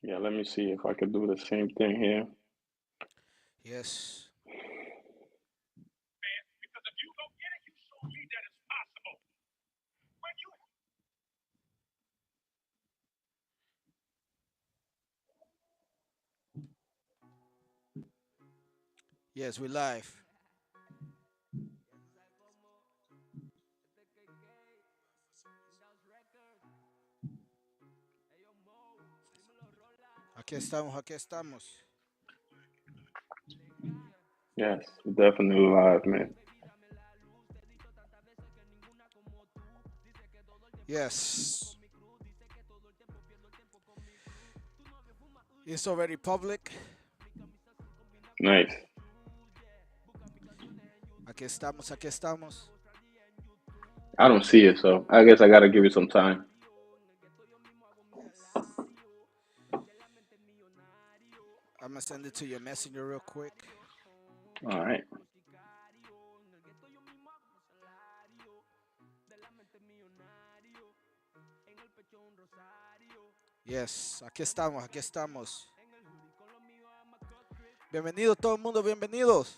Yeah, let me see if I could do the same thing here. Yes. Yes, we live. Aquí estamos, aquí estamos. Yes, definitely live, man. Yes. It's already public. Nice. Aquí estamos, aquí estamos. I don't see it, so I guess I gotta give it some time. I'm gonna send it to your messenger real quick. All right. Yes, aquí estamos, aquí estamos. Bienvenido todo el mundo, bienvenidos.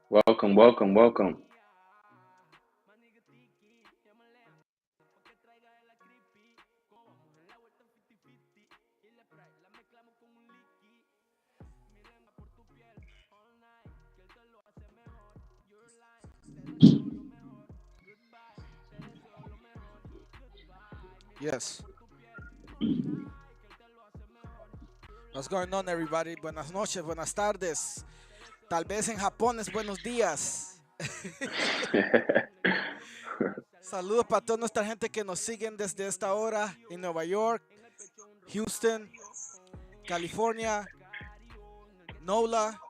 Welcome, welcome, welcome. Yes. What's going on, everybody? Buenas noches, buenas tardes. Tal vez en Japón es buenos días. Saludos para toda nuestra gente que nos siguen desde esta hora en Nueva York, Houston, California, NOLA,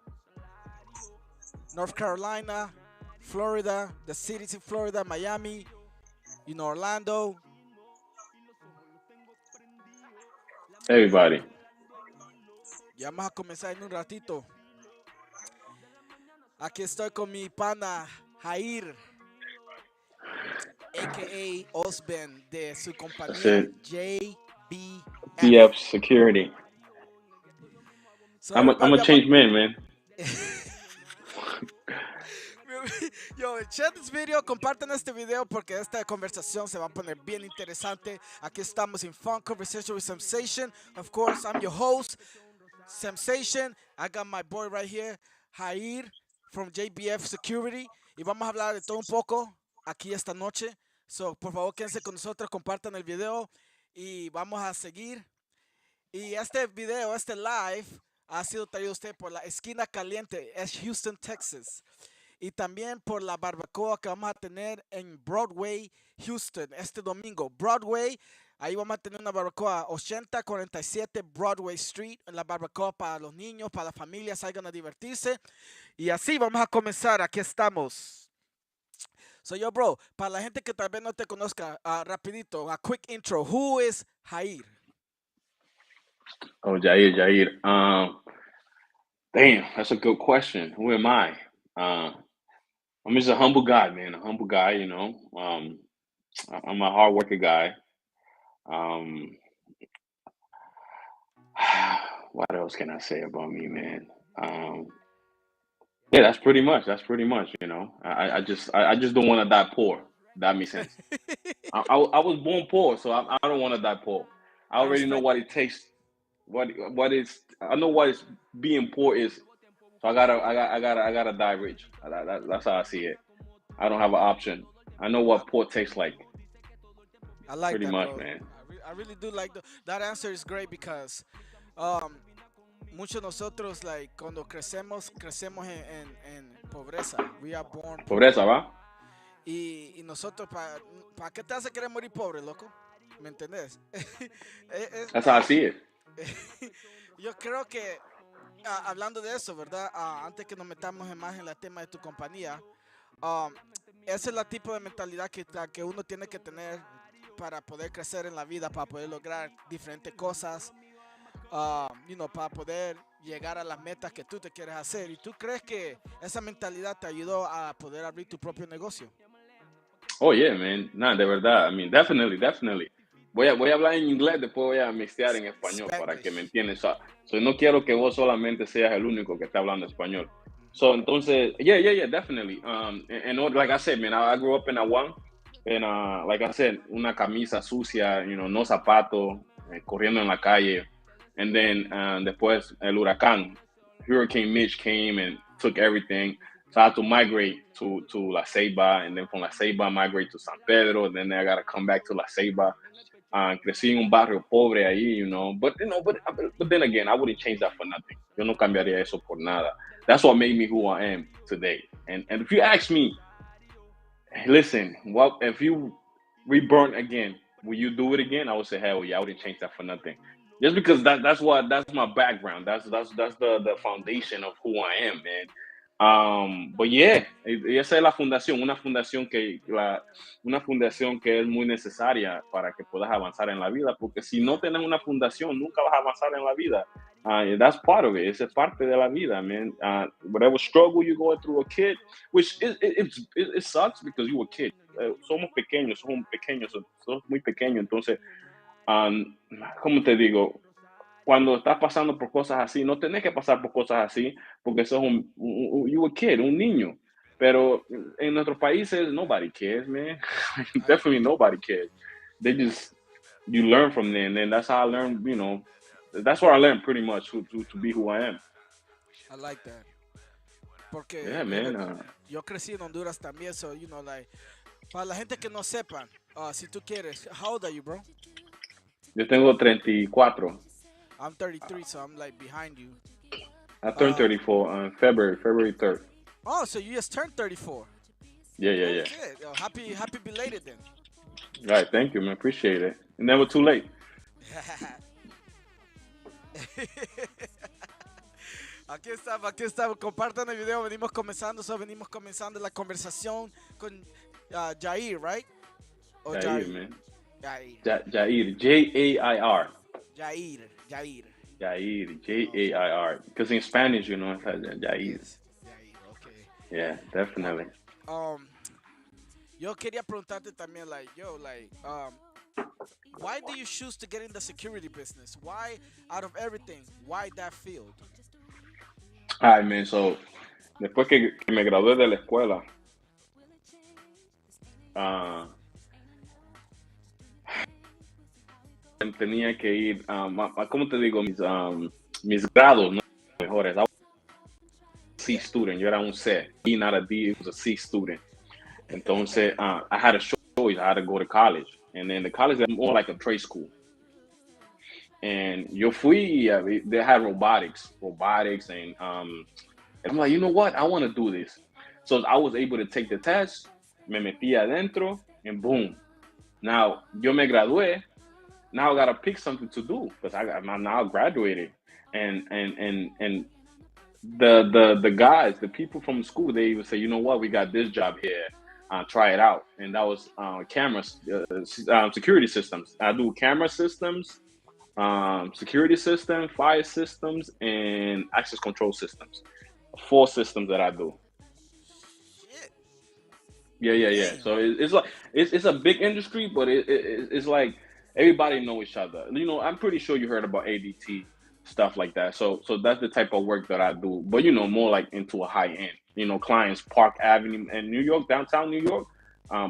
North Carolina, Florida, the cities in Florida, Miami, Orlando. Everybody. Ya vamos a comenzar en un ratito. Aquí estoy con mi pana Jair, a.k.a. OSBEN, de su That's compañía it. JBF. BF security. So I'm everybody, a change man, man. Yo, share this video, compartan este video porque esta conversación se va a poner bien interesante. Aquí estamos en Fun Conversation with Samsation. Of course, I'm your host, Samsation. I got my boy right here, Jair, from JBF Security. Y vamos a hablar de todo un poco aquí esta noche. So, por favor, quédense con nosotros, compartan el video y vamos a seguir. Y este video, este live, ha sido traído a usted por la Esquina Caliente, es Houston, Texas. Y también por la barbacoa que vamos a tener en Broadway, Houston, este domingo. Broadway, ahí vamos a tener una barbacoa 8047 Broadway Street, la barbacoa para los niños, para las familias, salgan a divertirse. Y así vamos a comenzar, aquí estamos. So yo, bro, para la gente que tal vez no te conozca, rapidito, a quick intro. Who is Jair? Oh, Jair. Damn, that's a good question. Who am I? I'm just a humble guy, man. A humble guy, you know. I'm a hard working guy. Um, what else can I say about me, man? Yeah, that's pretty much. That's pretty much. You know, I just don't want to die poor. That makes sense. I was born poor, so I don't want to die poor. I I already know respect what it. it takes. What is I know what is being poor is. So I gotta die rich. That's how I see it. I don't have an option. I know I, what poor tastes like. I like Pretty that, much, bro. man. I really do like that answer is great because um, muchos de nosotros, like, cuando crecemos en pobreza. We are born poor. Pobreza, ¿va? Y nosotros, ¿para qué te hace querer morir pobre, loco? ¿Me entendés? That's how I see it. Yo creo que, hablando de eso, ¿verdad? Antes que nos metamos más en el tema de tu compañía, um, esa es la tipo de mentalidad que uno tiene que tener para poder crecer en la vida, para poder lograr diferentes cosas, para poder llegar a las metas que tú te quieres hacer. ¿Y tú crees que esa mentalidad te ayudó a poder abrir tu propio negocio? Oh yeah, man. Nah, de verdad. I mean, definitely. voy a hablar en inglés, después voy a mixtear en español para que me Spanglish. entiendas. So, no quiero que vos solamente seas el único que está hablando español. So, entonces, yeah, definitely. And like I said, man, I grew up in Aguan, and like I said, una camisa sucia, no zapato, corriendo en la calle. And then después el huracán, Hurricane Mitch came and took everything. So I had to migrate to La Ceiba, and then from La Ceiba migrate to San Pedro, and then I got to come back to La Ceiba. Crecí en un barrio pobre ahí, but then again, I wouldn't change that for nothing. Yo no cambiaría eso por nada. That's what made me who I am today. And if you ask me, listen, what if you reborn again? Will you do it again? I would say hell yeah. I wouldn't change that for nothing. Just because that's my background. That's the foundation of who I am, man. But yeah, esa es la fundación, una fundación que es muy necesaria para que puedas avanzar en la vida, porque si no tienes una fundación, nunca vas a avanzar en la vida. That's part of it. Esa es parte de la vida, man. Whatever struggle you're going through a kid, which it sucks because you were a kid. Somos pequeños, somos muy pequeños. Entonces, ¿cómo te digo? Cuando estás pasando por cosas así, no tenés que pasar por cosas así porque sos you a kid, un niño. Pero en nuestros países, nobody cares, man. Definitely nobody cares. You learn from them, and that's how I learned, that's where I learned pretty much to be who I am. I like that. Porque Yeah, man. yo crecí en Honduras también, so, like, para la gente que no sepan, si tú quieres, how old are you, bro? Yo tengo 34. I'm 33, so I'm like behind you. I turned 34 on February 3rd. Oh, so you just turned 34. Yeah. Shit. Yo, happy belated then. Right, thank you, man. Appreciate it. Never too late. Aquí estamos. Compartan el video. Venimos comenzando la conversación con Jair, right? Jair, man. Jair. Jair. Jair. Jair. Jair. Jair. Because in Spanish, it's like Jair. Yes. Jair, okay. Yeah, definitely. Yo quería preguntarte también, why do you choose to get in the security business? Why, out of everything, why that field? All right, man. So, después que me gradué de la escuela, tenía que ir, ¿cómo te digo? Mis grados, ¿no? Mejores. I was a C student. Yo era un C. B, not a D. It was a C student. Entonces, I had a choice. I had to go to college. And then the college was more like a trade school. And yo fui, they had robotics, and I'm like, you know what? I want to do this. So I was able to take the test, me metí adentro, and boom. Now, yo me gradué. Now I got to pick something to do because I'm now graduated. And the guys, the people from school, they would say, you know what? We got this job here. Try it out. And that was cameras, security systems. I do camera systems, security system, fire systems, and access control systems. 4 systems that I do. Yeah. So it's like it's a big industry, but it's like everybody know each other. I'm pretty sure you heard about ADT stuff like that. So that's the type of work that I do. But more like into a high end. Clients Park Avenue in New York, downtown New York,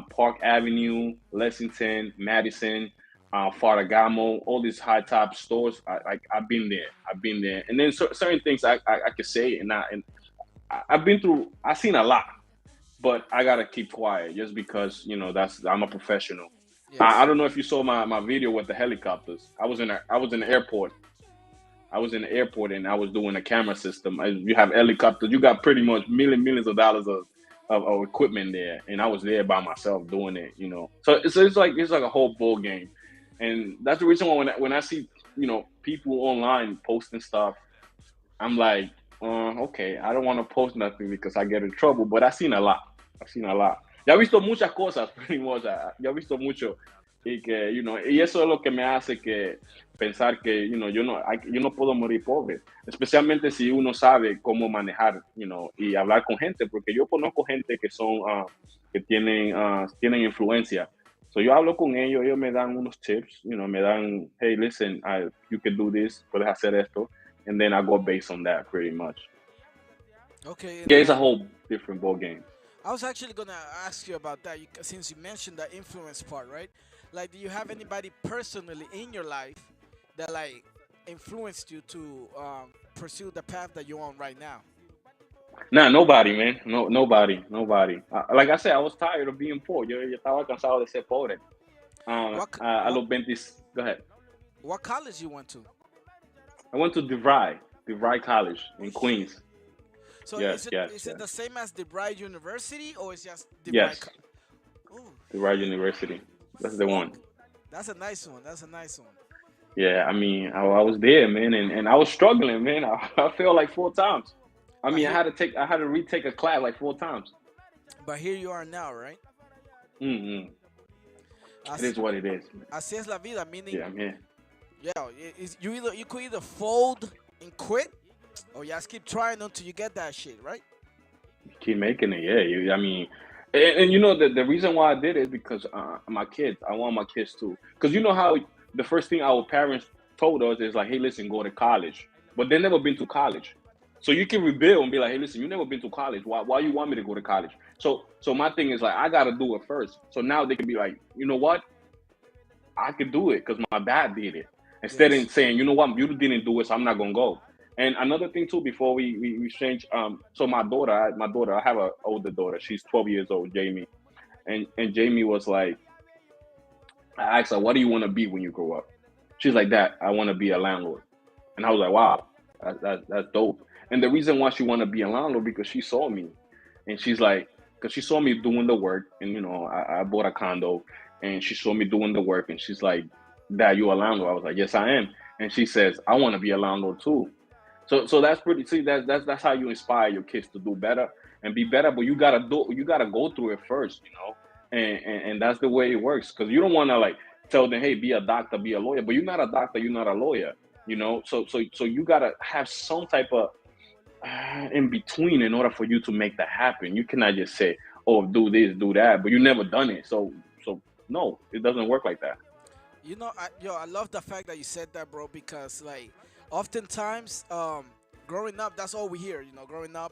Park Avenue, Lexington, Madison, Ferragamo, all these high top stores. I've been there, and then certain things I could say, and I've been through. I've seen a lot, but I gotta keep quiet just because I'm a professional. Yes. I don't know if you saw my video with the helicopters. I was in the airport. I was in the airport and I was doing a camera system. You have helicopters. You got pretty much millions of dollars of equipment there, and I was there by myself doing it. So it's like a whole ball game, and that's the reason why when I see people online posting stuff, I'm like, okay, I don't want to post nothing because I get in trouble. But I've seen a lot. Ya he visto muchas cosas, pretty much. Ya he visto mucho. Y que, y eso es lo que me hace que pensar que, yo no puedo morir pobre, especialmente si uno sabe cómo manejar, y hablar con gente, porque yo conozco gente que son, que tienen influencia, So yo hablo con ellos me dan unos tips, me dan, hey, listen, you can do this, puedes hacer esto, and then I go based on that pretty much. Okay, and Yeah, it's a whole different ball game. I was actually gonna ask you about that since you mentioned the influence part, right? Like, do you have anybody personally in your life that like influenced you to pursue the path that you're on right now? Nah, nobody, man. No, nobody. Like I said, I was tired of being poor. Yo estaba cansado de ser pobre. What A los 20, go ahead. what college you went to? I went to DeVry College Oh in shit! Queens. So Yes, yes, is it yes, the same as DeVry University or is just DeVry? yes. Oh, DeVry University. That's the fuck! one. That's a nice one. That's a nice one. Yeah, I mean, I was there, man, and I was struggling, man. I failed like 4 times. I But mean, here, I had to retake a class like 4 times. but here you are now, right? Mm-hmm. It As, is what it is, man. así es la vida. Meaning, Yeah, I'm here. yeah, you could either fold and quit, or just keep trying until you get that shit, right? Keep making it. Yeah, I mean, and the reason why I did it is because my kids. I want my kids too. Because you know how the first thing our parents told us is like, hey, listen, go to college, but they never been to college. So you can rebuild and be like, hey, listen, you never been to college. Why you want me to go to college? So my thing is like, I gotta do it first. So now they can be like, you know what? I could do it because my dad did it. Instead Yes. of saying, you know what, you didn't do it, so I'm not gonna go. And another thing too, before we change, so my daughter, I have an older daughter. She's 12 years old, Jamie, and Jamie was like, I asked her, what do you want to be when you grow up? She's like, that I want to be a landlord. And I was like, wow, that's dope. And the reason why she want to be a landlord because she saw me, and she's like, because she saw me doing the work, and I bought a condo, and she saw me doing the work, and she's like, Dad, you a landlord? I was like, yes, I am. And she says, I want to be a landlord too. So that's pretty. See, that's how you inspire your kids to do better and be better. But you gotta go through it first, and that's the way it works. Because you don't want to like tell them, hey, be a doctor, be a lawyer. But you're not a doctor, you're not a lawyer, So you gotta have some type of in between in order for you to make that happen. You cannot just say, oh, do this, do that, but you never done it. So no, it doesn't work like that. I love the fact that you said that, bro, because like oftentimes, growing up, that's all we hear. Growing up,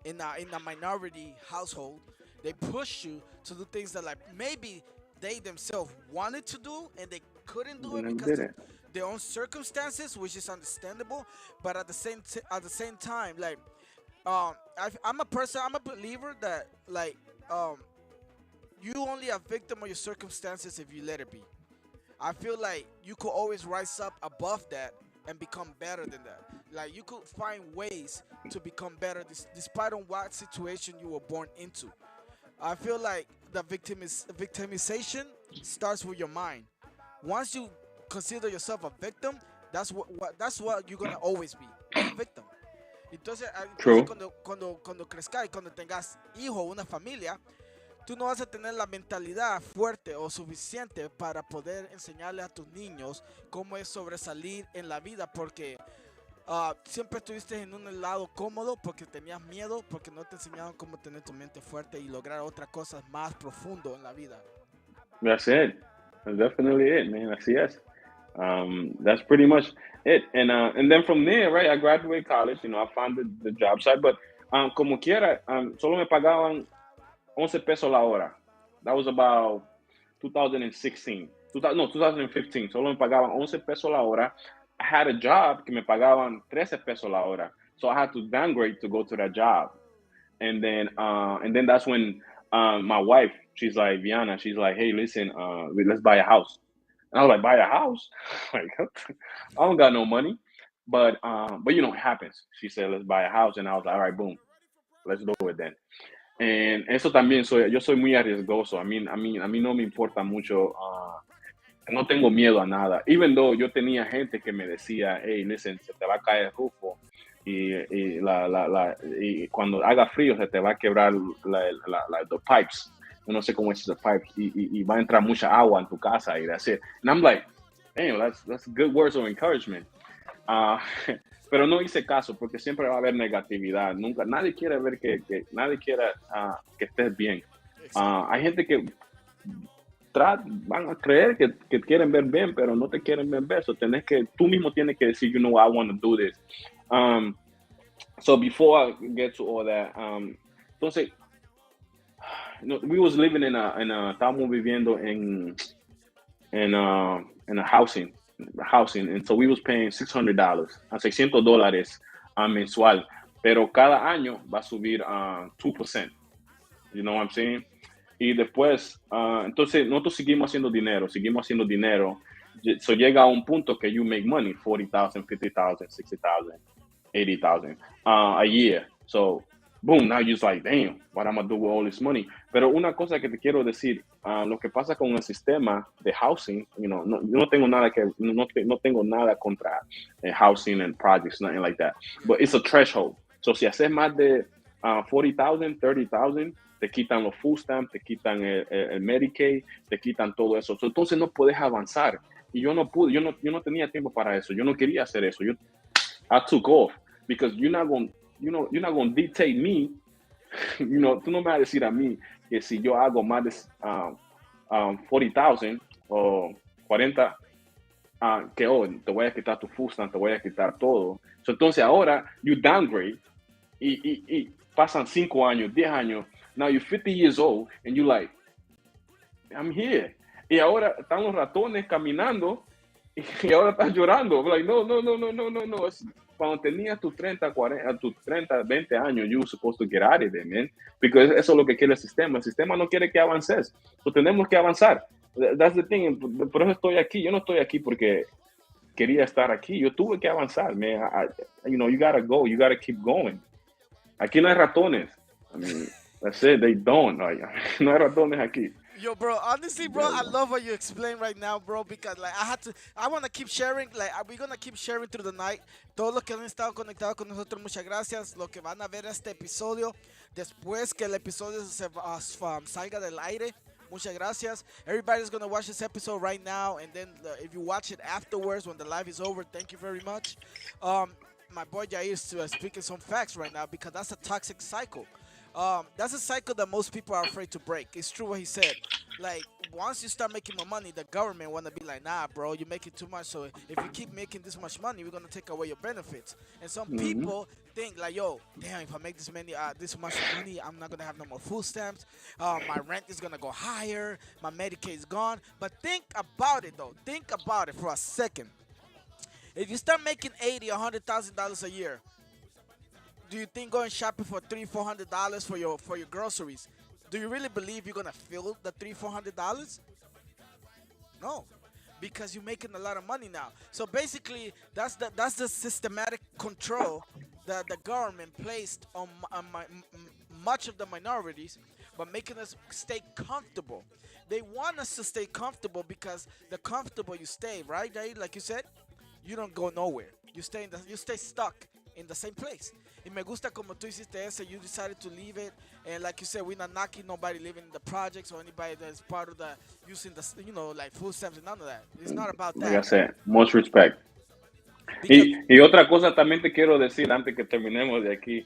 in a minority household, they push you to do things that like maybe they themselves wanted to do and they couldn't do You it never because did of it. their own circumstances, which is understandable. But at the same time, like, I'm a believer that like, you only a victim of your circumstances if you let it be. I feel like you could always rise up above that and become better than that. Like, you could find ways to become better despite on what situation you were born into. I feel like the victimization starts with your mind. Once you consider yourself a victim, that's what you're gonna always be, a victim. Entonces True. cuando crezcas y cuando tengas hijo, una familia, tú no vas a tener la mentalidad fuerte o suficiente para poder enseñarle a tus niños cómo es sobresalir en la vida, porque siempre estuviste en un lado cómodo porque tenías miedo, porque no te enseñaron cómo tener tu mente fuerte y lograr otras cosas más profundo en la vida. That's it. That's definitely it, man. That's yes. That's pretty much it. And then from there, right? I graduated college. I found the job site, but como quiera, solo me pagaban 11 pesos la hora. That was about 2016. 2000, no, 2015. Solo me pagaban 11 pesos la hora. I had a job que me pagaban 13 pesos la hora. So I had to downgrade to go to that job. And then that's when my wife, she's like, Viana, she's like, hey, listen, let's buy a house. And I was like, buy a house? Like, I don't got no money. But it happens. She said, let's buy a house. And I was like, all right, boom, let's do it then. And eso también yo soy muy arriesgoso. A mí no me importa mucho. No tengo miedo a nada. Even though yo tenía gente que me decía, hey, listen, se te va a caer el rufo y cuando haga frío se te va a quebrar the pipes. Yo no sé cómo es the pipes y va a entrar mucha agua en tu casa y that's it. And I'm like, damn, that's good words of encouragement. Uh, pero no hice caso porque siempre va a haber negatividad. Nunca, nadie quiere ver nadie quiere que estés bien. Exacto. Hay gente que van a creer que quieren ver bien, pero no te quieren ver bien. So tú mismo tienes que decir, I want to do this. So before I get to all that, entonces, we was living estábamos viviendo in a housing, and so we was paying $600, $600 mensual, pero cada año va a subir 2%. You know what I'm saying? Y después, entonces nosotros seguimos haciendo dinero. So llega a un punto que you make money, 40,000, 50,000, 60,000, 80,000 a year. So, boom, now you're like, damn, what am I do with all this money? Pero una cosa que te quiero decir, lo que pasa con el sistema de housing, yo no tengo nada contra housing and projects, nothing like that. But it's a threshold. So si haces más de 40,000, 30,000, te quitan los food stamps, te quitan el Medicaid, te quitan todo eso. So, entonces no puedes avanzar. Y yo no pude, yo no tenía tiempo para eso. Yo no quería hacer eso. I took off because you're not going to dictate me. Tú no me vas a decir a mí que si yo hago más de 40,000 o 40, que te voy a quitar tu food stamp, te voy a quitar todo. So, entonces ahora you downgrade y pasan 5 años, 10 años. Now you're 50 years old and you're like, I'm here. Y ahora están los ratones caminando y ahora estás llorando. Like, no. Cuando tenías tus 30, 40, tus 30, 20 años, you were supposed to get out of there, man. Because eso es lo que quiere el sistema. El sistema no quiere que avances. So tenemos que avanzar. That's the thing. Por eso estoy aquí. Yo no estoy aquí porque quería estar aquí. Yo tuve que avanzar, man. You gotta go. You gotta keep going. Aquí no hay ratones. I mean, that's it. They don't. No hay ratones aquí. Yo, bro, honestly, bro, I love what you explain right now, bro, because, like, I want to keep sharing, like, we're going to keep sharing through the night. Todos los que han estado conectados con nosotros, muchas gracias. Los que van a ver este episodio, después que el episodio salga del aire, muchas gracias. Everybody's going to watch this episode right now, and then if you watch it afterwards, when the live is over, thank you very much. My boy Jair is speaking some facts right now, because that's a toxic cycle. That's a cycle that most people are afraid to break. It's true what he said. Like, once you start making more money, the government want to be like, nah, bro, you're making too much. So if you keep making this much money, we're going to take away your benefits. And some people think like, yo, damn, if I make this much money, I'm not going to have no more food stamps. My rent is going to go higher. My Medicaid is gone. But think about it, though. Think about it for a second. If you start making $80,000, $100,000 a year, do you think going shopping for $300-$400 for your groceries? Do you really believe you're gonna fill the $300-$400? No, because you're making a lot of money now. So basically, that's the systematic control that the government placed on much of the minorities, but making us stay comfortable. They want us to stay comfortable because the comfortable you stay, right? Like you said, you don't go nowhere. You stay stuck in the same place. Y me gusta como tú hiciste ese. You decided to leave it, and like you said, we're not knocking nobody living in the projects or anybody that's part of the using the like food stamps and none of that. It's not about that. Like I said, much respect. Y otra cosa también te quiero decir antes que terminemos de aquí,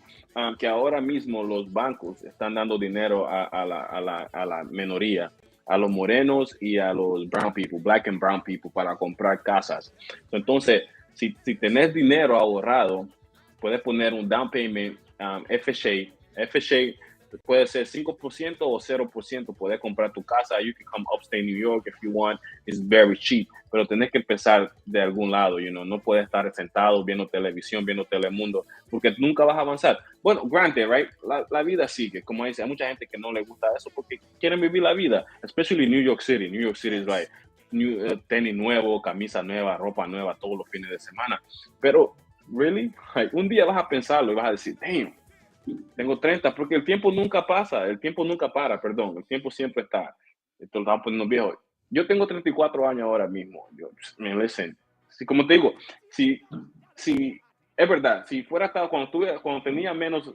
que ahora mismo los bancos están dando dinero a la minoría, a los morenos y a los brown people, black and brown people, para comprar casas. Entonces, si tenés dinero ahorrado, puedes poner un down payment, FHA. FHA puede ser 5% o 0%. Puedes comprar tu casa. You can come upstate New York if you want. It's very cheap. Pero tenés que empezar de algún lado. No puedes estar sentado viendo televisión, viendo Telemundo, porque nunca vas a avanzar. Bueno, granted, right? La vida sigue. Como dice, hay mucha gente que no le gusta eso porque quieren vivir la vida. Especially New York City. New York City is like tenis nuevo, camisa nueva, ropa nueva todos los fines de semana. Pero really? Like, un día vas a pensarlo y vas a decir, damn, tengo 30, porque el tiempo nunca pasa, el tiempo nunca para, perdón, el tiempo siempre está. Esto lo estamos poniendo viejo. Yo tengo 34 años ahora mismo. Listen, como te digo, si es verdad, si fuera estado cuando tenía menos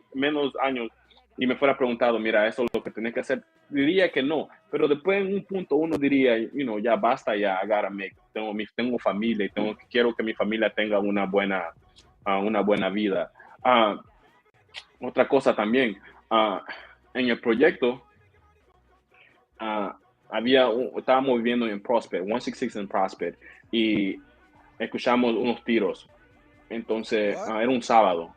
años y me fuera preguntado, mira, eso es lo que tenés que hacer, diría que no, pero después en un punto uno diría, ya basta, ya, tengo familia y quiero que mi familia tenga una buena vida. Otra cosa también, en el proyecto, estábamos viviendo en Prospect, 166 en Prospect, y escuchamos unos tiros. Entonces, What? era un sábado.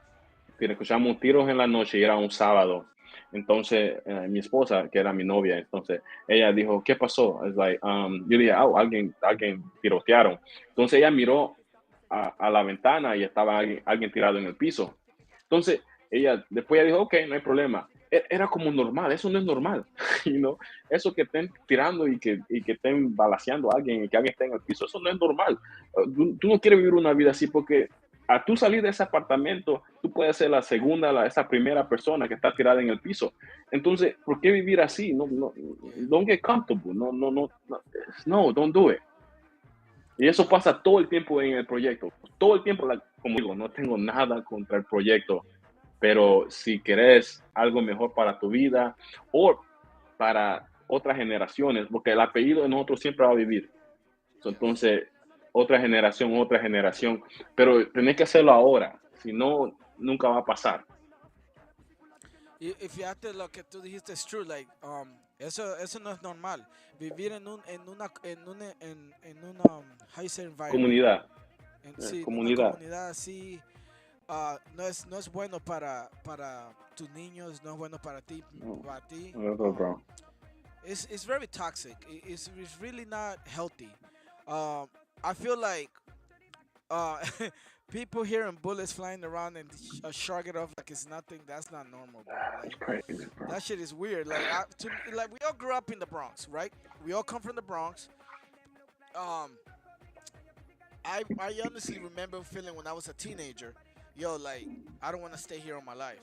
Escuchamos tiros en la noche y era un sábado. Entonces, mi esposa, que era mi novia, entonces ella dijo, ¿qué pasó? Es like, yo dije, oh, alguien tirotearon. Entonces ella miró a la ventana y estaba alguien tirado en el piso. Entonces, después ella dijo, ok, no hay problema. Era como normal, eso no es normal, you know? Eso que estén tirando y que estén balaceando a alguien y que alguien esté en el piso, eso no es normal. Tú no quieres vivir una vida así porque a tú salir de ese apartamento, tú puedes ser la segunda, esa primera persona que está tirada en el piso. Entonces, ¿por qué vivir así? No, no, Yeah. don't get comfortable. No, no, no, no, don't do it. Y eso No. pasa todo el tiempo en el proyecto. Todo el tiempo, como digo, no tengo nada contra el proyecto, pero si querés algo mejor para tu vida o para otras generaciones, porque el apellido de nosotros siempre va a vivir. Yes. Entonces, otra generación, pero tenés que hacerlo ahora, si no, nunca va a pasar. Y fíjate lo que tú dijiste es true, like, eso no es normal. Vivir en una high environment, Comunidad, sí, en una comunidad. comunidad así, no es bueno para tus niños, no es bueno No, para ti. no, bro. It's very toxic. It's really not healthy. I feel like uh, people hearing bullets flying around and shrug it off like it's nothing. That's not normal, bro. It's Like crazy, bro. that shit is weird. Like we all grew up in the Bronx, right? We all come from the Bronx. Um, I honestly remember feeling when I was a teenager, yo, like I don't want to stay here all my life.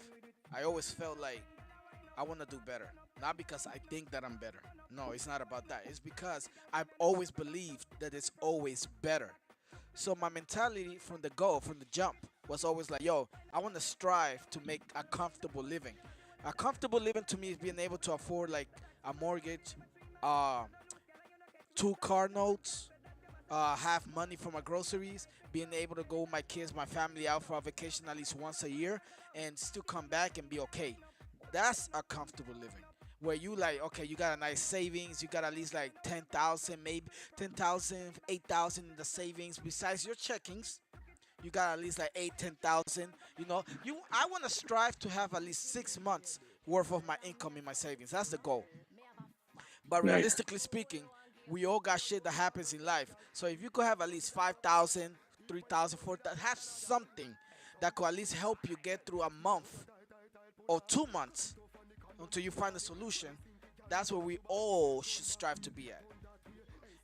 I always felt like I want to do better. Not because I think that I'm better. No, it's not about that. It's because I've always believed that it's always better. So my mentality from the jump, was always like, yo, I want to strive to make a comfortable living. A comfortable living to me is being able to afford like a mortgage, uh, two car notes, have money for my groceries, being able to go with my kids, my family out for a vacation at least once a year, and still come back and be okay. That's a comfortable living. Where you like, okay, you got a nice savings, you got at least like 10,000, maybe 10,000, 8,000 in the savings besides your checkings. You got at least like 8, 10,000. I want to strive to have at least 6 months worth of my income in my savings. That's the goal. But Nice. realistically speaking, we all got shit that happens in life. So if you could have at least 5,000, 3,000, 4,000, have something that could at least help you get through a month or 2 months until you find a solution, that's where we all should strive to be at.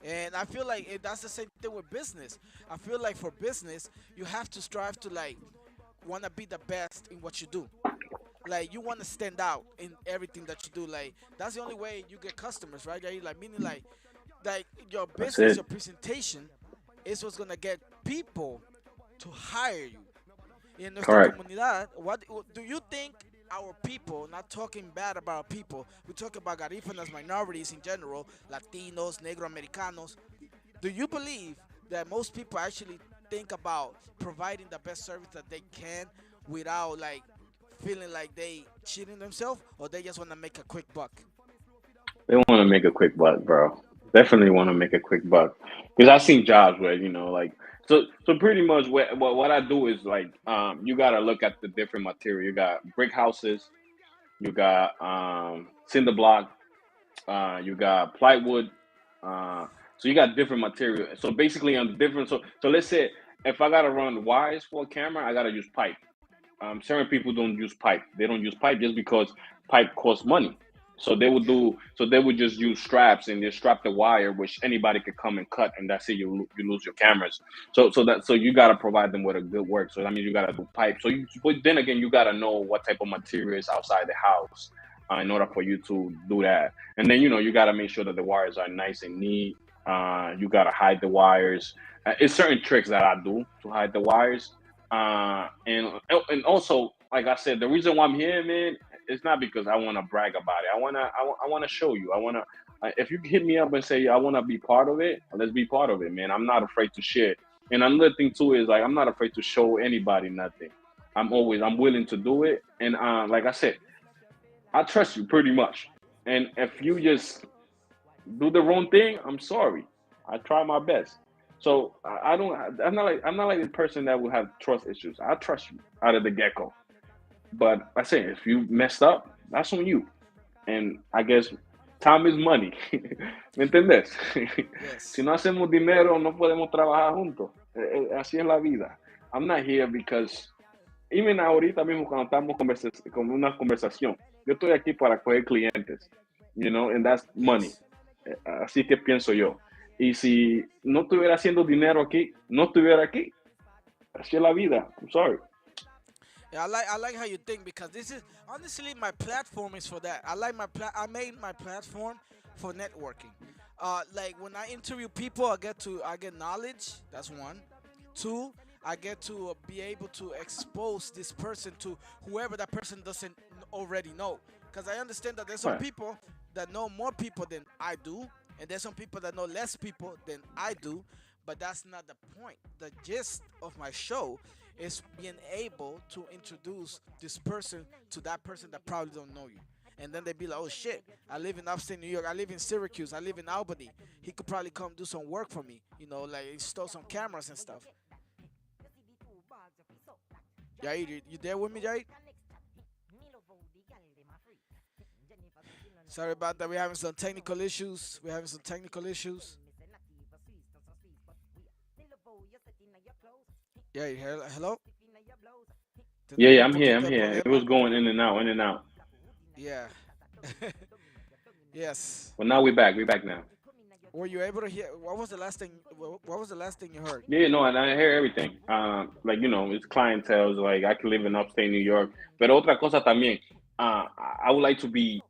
And I feel like that's the same thing with business. I feel like for business, you have to strive to like want to be the best in what you do. Like you want to stand out in everything that you do. Like that's the only way you get customers, right? Like meaning like your That's business, it. your presentation is what's gonna get people to hire you. In nuestra Correct. comunidad, what do you think our people, not talking bad about our people, we talk about Garifunas minorities in general, Latinos, Negro Americanos. Do you believe that most people actually think about providing the best service that they can without like feeling like they cheating themselves, or they just want to make a quick buck? They want to make a quick buck, bro. Definitely want to make a quick buck because I've seen jobs where like so pretty much what I do is like you gotta look at the different material. You got brick houses, you got cinder block, you got plywood. Uh, so you got different material. So basically, on different. So let's say if I gotta run wires for a camera, I gotta use pipe. Certain people don't use pipe. They don't use pipe just because pipe costs money. So they would Yeah. do. So they would just use straps and they strap the wire, which anybody could come and cut, and that's it. You lose your cameras. So you gotta provide them with a good work. So that means you gotta do pipe. But then again, you gotta know what type of material is outside the house in order for you to do that. And then you gotta make sure that the wires are nice and neat. You gotta hide the wires. It's certain tricks that I do to hide the wires and also, like I said, the reason why I'm here, man, it's not because I want to brag about it. I wanna show you. I wanna. If you hit me up and say I wanna be part of it, let's be part of it, man. I'm not afraid to share. And another thing too is like I'm not afraid to show anybody nothing. I'm willing to do it. And like I said, I trust you pretty much. And if you just do the wrong thing, I'm sorry. I try my best. So I don't. I'm not like the person that will have trust issues. I trust you out of the get go. But I say if you messed up, that's on you. And I guess time is money. ¿Me entendés? Si Yes. no hacemos dinero, no podemos trabajar juntos. Así es la vida. I'm not here because even ahorita mismo cuando estamos con una conversación, yo estoy aquí para coger clientes, and that's money. Yes. Así que pienso yo. Y si no estuviera haciendo dinero aquí, no estuviera aquí. Así es la vida. I'm sorry. Yeah, I like how you think because this is honestly my platform is for that. I made my platform for networking. Like when I interview people, I get knowledge. That's one. Two, I get to be able to expose this person to whoever that person doesn't already know. Because I understand that there's some Right. people that know more people than I do, and there's some people that know less people than I do. But that's not the point. The gist of my show is being able to introduce this person to that person that probably don't know you. And then they be like, oh shit, I live in upstate New York. I live in Syracuse. I live in Albany. He could probably come do some work for me. Like install some cameras and stuff. Jair, you there with me, Jair? Sorry about that. We're having some technical issues. We're having some technical issues. Jair, hello? Yeah, Tenemos yeah, un I'm here. I'm poquito de here. It was problema. going in and out, in and out. Yeah. Yes. But now we're back. We're back now. Were you able to hear? What was the last thing? What was the last thing you heard? Yeah, no, and I hear everything. Like, it's clientele. Like, I can live in upstate New York. Pero otra cosa también. I would like to be,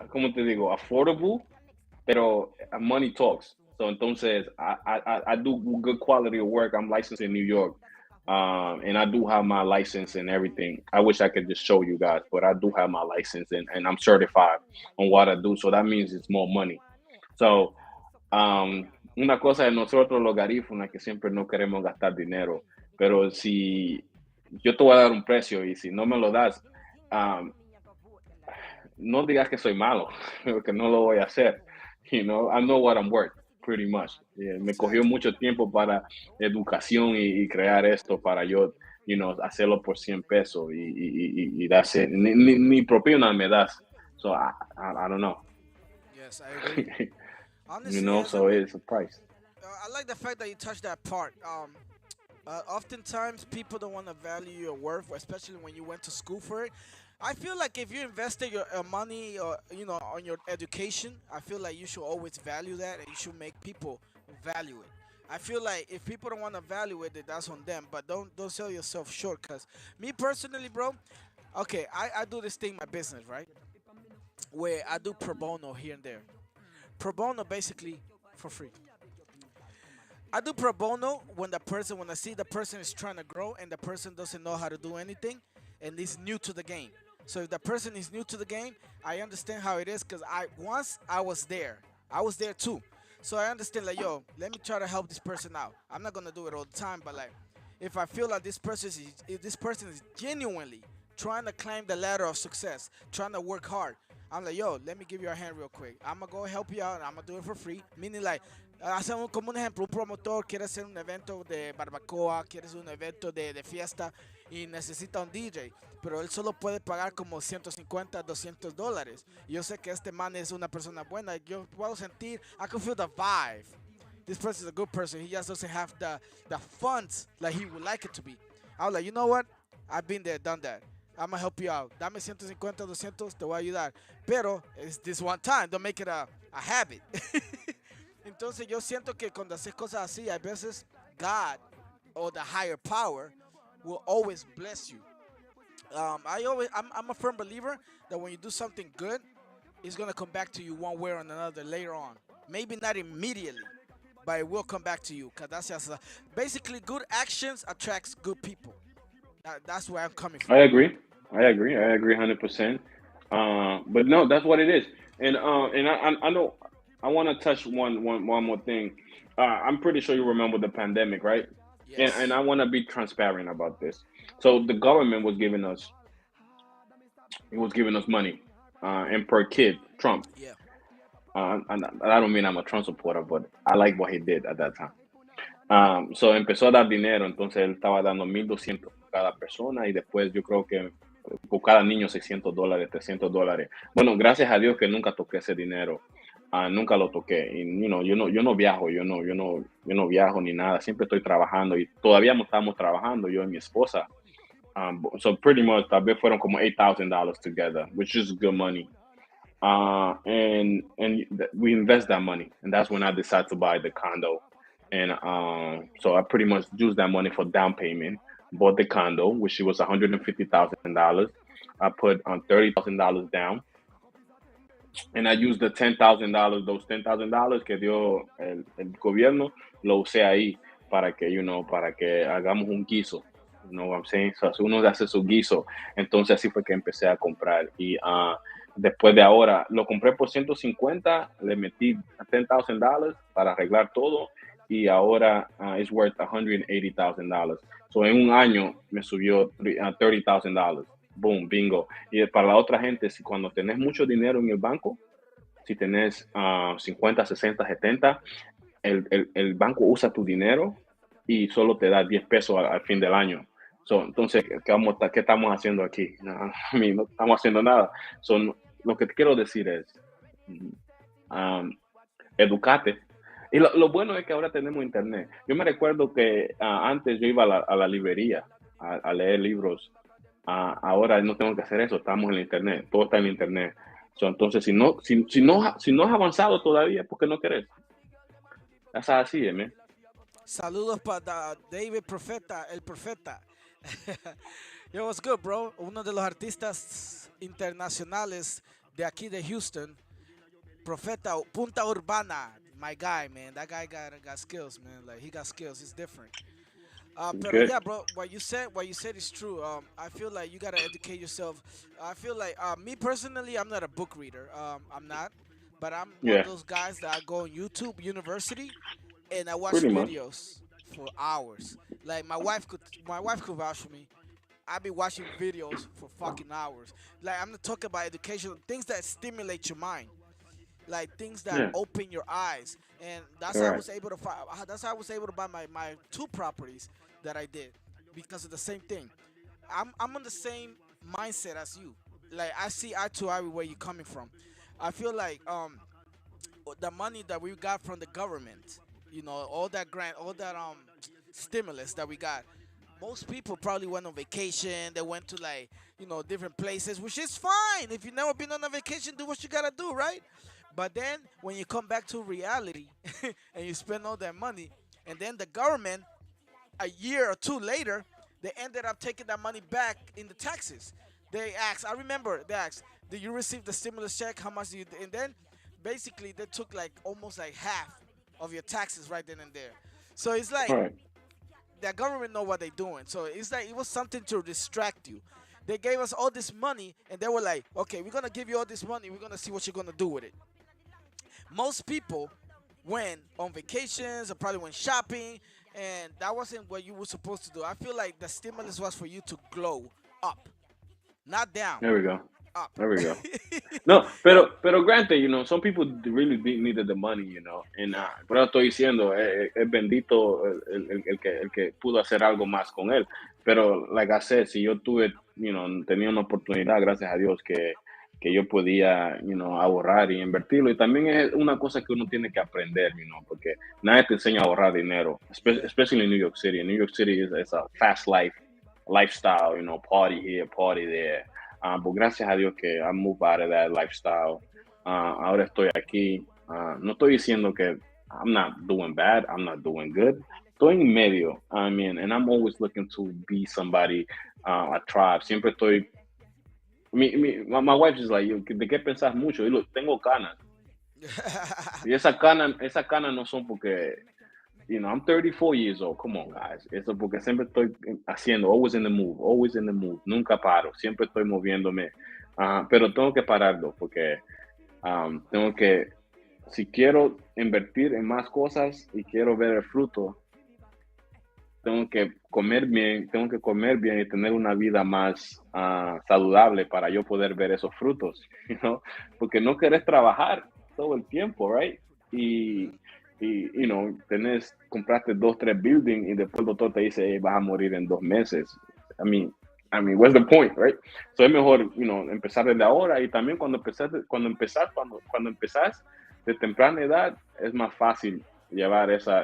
¿cómo te digo? Affordable, pero money talks. So, entonces, I do good quality of work. I'm licensed in New York. And I do have my license and everything. I wish I could just show you guys, but I do have my license and I'm certified on what I do. So that means it's more money. So, una cosa de nosotros los garífunas que siempre no queremos gastar dinero, pero si yo te voy a dar un precio y si no me lo das, um, no digas que soy malo, que no lo voy a hacer. I know what I'm worth, pretty much. Me cogió Exactly. mucho tiempo para educación y crear esto para yo, hacerlo por 100 pesos y that's it. Ni propina me das. So I don't know. Yes, I agree. Honestly, as a So it's a price. I like the fact that you touched that part. Oftentimes people don't want to value your worth, especially when you went to school for it. I feel like if you invested your money or on your education, I feel like you should always value that, and you should make people value it. I feel like if people don't want to value it, then that's on them. But don't sell yourself short. Cause me personally, bro, okay, I do this thing, my business, right? Where I do pro bono here and there. Pro bono basically for free. I do pro bono when I see the person is trying to grow and the person doesn't know how to do anything and is new to the game. So if the person is new to the game, I understand how it is because I was there. I was there too. So I understand like yo, let me try to help this person out. I'm not gonna do it all the time, but like if I feel like if this person is genuinely trying to climb the ladder of success, trying to work hard, I'm like, yo, let me give you a hand real quick. I'm gonna go help you out and I'm gonna do it for free. Meaning like, hacemos como un ejemplo, un promotor quiere hacer un evento de barbacoa, quiere hacer un evento de fiesta y necesita un DJ, pero él solo puede pagar como 150, $200. Y yo sé que este man es una persona buena. Yo puedo sentir, I can feel the vibe. This person is a good person. He just doesn't have the funds like he would like it to be. I was like, you know what? I've been there, done that. I'm gonna help you out. Dame 150, 200, te voy a ayudar. Pero it's this one time. Don't make it a habit. Entonces yo siento que cuando haces cosas así, a veces God or the higher power will always bless you. I'm a firm believer that when you do something good, it's gonna come back to you one way or another later on. Maybe not immediately, but it will come back to you. Cause that's just basically good actions attracts good people. That's where I'm coming from. I agree. I agree 100%. But no, that's what it is. And I know I want to touch one more thing. I'm pretty sure you remember the pandemic, right? And Yes. I want to be transparent about this. So the government was giving us money, and per kid, Trump. Yeah. and I don't mean I'm a Trump supporter, but I like what he did at that time. So empezó a dar dinero, entonces él estaba dando 1,200 por cada persona y después yo creo que por cada niño $600, $300. Bueno, gracias a Dios que nunca toqué ese dinero, nunca lo toqué. Y yo no viajo, yo no viajo ni nada, siempre estoy trabajando y todavía no estamos trabajando, yo y mi esposa. So pretty much, tal vez fueron como $8,000 together, which is good money. And we invest that money, and that's when I decided to buy the condo. And so I pretty much used that money for down payment. Bought the condo, which was $150,000. I put on $30,000 down, and I used the $10,000. Those $10,000 que dio el gobierno, lo usé ahí para que hagamos un guiso. You know what I'm saying? So, uno hace su guiso. Entonces así fue que empecé a comprar. Y después de ahora, lo compré por 150, le metí $10,000 para arreglar todo y ahora it's worth $180,000. So en un año me subió $30,000. Boom, bingo. Y para la otra gente, si cuando tenés mucho dinero en el banco, si tenés 50, 60, 70, el banco usa tu dinero y solo te da 10 pesos al fin del año. So, entonces, ¿qué estamos haciendo aquí? No, no estamos haciendo nada. So, lo que te quiero decir es, educate. Y lo bueno es que ahora tenemos internet. Yo me recuerdo que antes yo iba a la librería a leer libros. Ahora no tengo que hacer eso, estamos en el internet, todo está en el internet. So, entonces, si no has avanzado todavía, ¿por qué no querés? That's how I see it, man. Saludos para David Profeta, el Profeta. Yo, what's good, bro? Uno de los artistas internacionales de aquí de Houston, Profeta, Punta Urbana, my guy, man. That guy got skills, man. Like, he got skills. It's different. But Good. yeah, bro, what you said is true. I feel like you gotta educate yourself. I feel like me personally, I'm not a book reader. I'm not, but I'm one of Yeah, those guys that I go on YouTube University and I watch pretty much. videos for hours. Like my wife could vouch for me. I be watching videos for fucking hours. Like I'm not talking about education, things that stimulate your mind, like things that Yeah, open your eyes, and that's all how I right. was able to find. That's how I was able to buy my two properties that I did because of the same thing. I'm on the same mindset as you. Like I see eye to eye with where you're coming from. I feel like the money that we got from the government, all that grant, all that stimulus that we got. Most people probably went on vacation. They went to like different places, which is fine. If you've never been on a vacation, do what you gotta do, right? But then when you come back to reality and you spend all that money, and then the government a year or two later, they ended up taking that money back in the taxes. They asked, I remember they asked, did you receive the stimulus check? How much did you? And then basically they took like almost like half of your taxes right then and there. So it's All like right. the government know what they're doing. So it's like it was something to distract you. They gave us all this money and they were like, okay, we're gonna give you all this money. We're gonna see what you're gonna do with it. Most people went on vacations or probably went shopping, and that wasn't what you were supposed to do. I feel like the stimulus was for you to glow up, not down, There we go. up. There we go. No, pero granted, some people really needed the money, and por eso estoy diciendo, es bendito el que pudo hacer algo más con él. Pero, like I said, si yo tenía una oportunidad, gracias a Dios, que yo podía, ahorrar y invertirlo. Y también es una cosa que uno tiene que aprender, porque nadie te enseña a ahorrar dinero, especially in New York City. New York City is a fast lifestyle, party here, party there. Pues gracias a Dios que I moved out of that lifestyle. Ahora estoy aquí. No estoy diciendo que I'm not doing bad, I'm not doing good. Estoy en medio. I mean, and I'm always looking to be somebody, a tribe. Siempre estoy. My wife is like, ¿de qué pensás mucho? Y tengo canas. Y esas canas no son porque, I'm 34 years old. Come on, guys. Eso porque siempre estoy haciendo, always in the move, always in the move. Nunca paro, siempre estoy moviéndome. Pero tengo que pararlo porque si quiero invertir en más cosas y quiero ver el fruto, tengo que comer bien y tener una vida más saludable para yo poder ver esos frutos, porque no querés trabajar todo el tiempo, right? Y, compraste 2, 3 buildings y después el doctor te dice, hey, vas a morir en 2 meses. What's the point, right? So es mejor, empezar desde ahora y también cuando empezás de temprana edad es más fácil llevar esa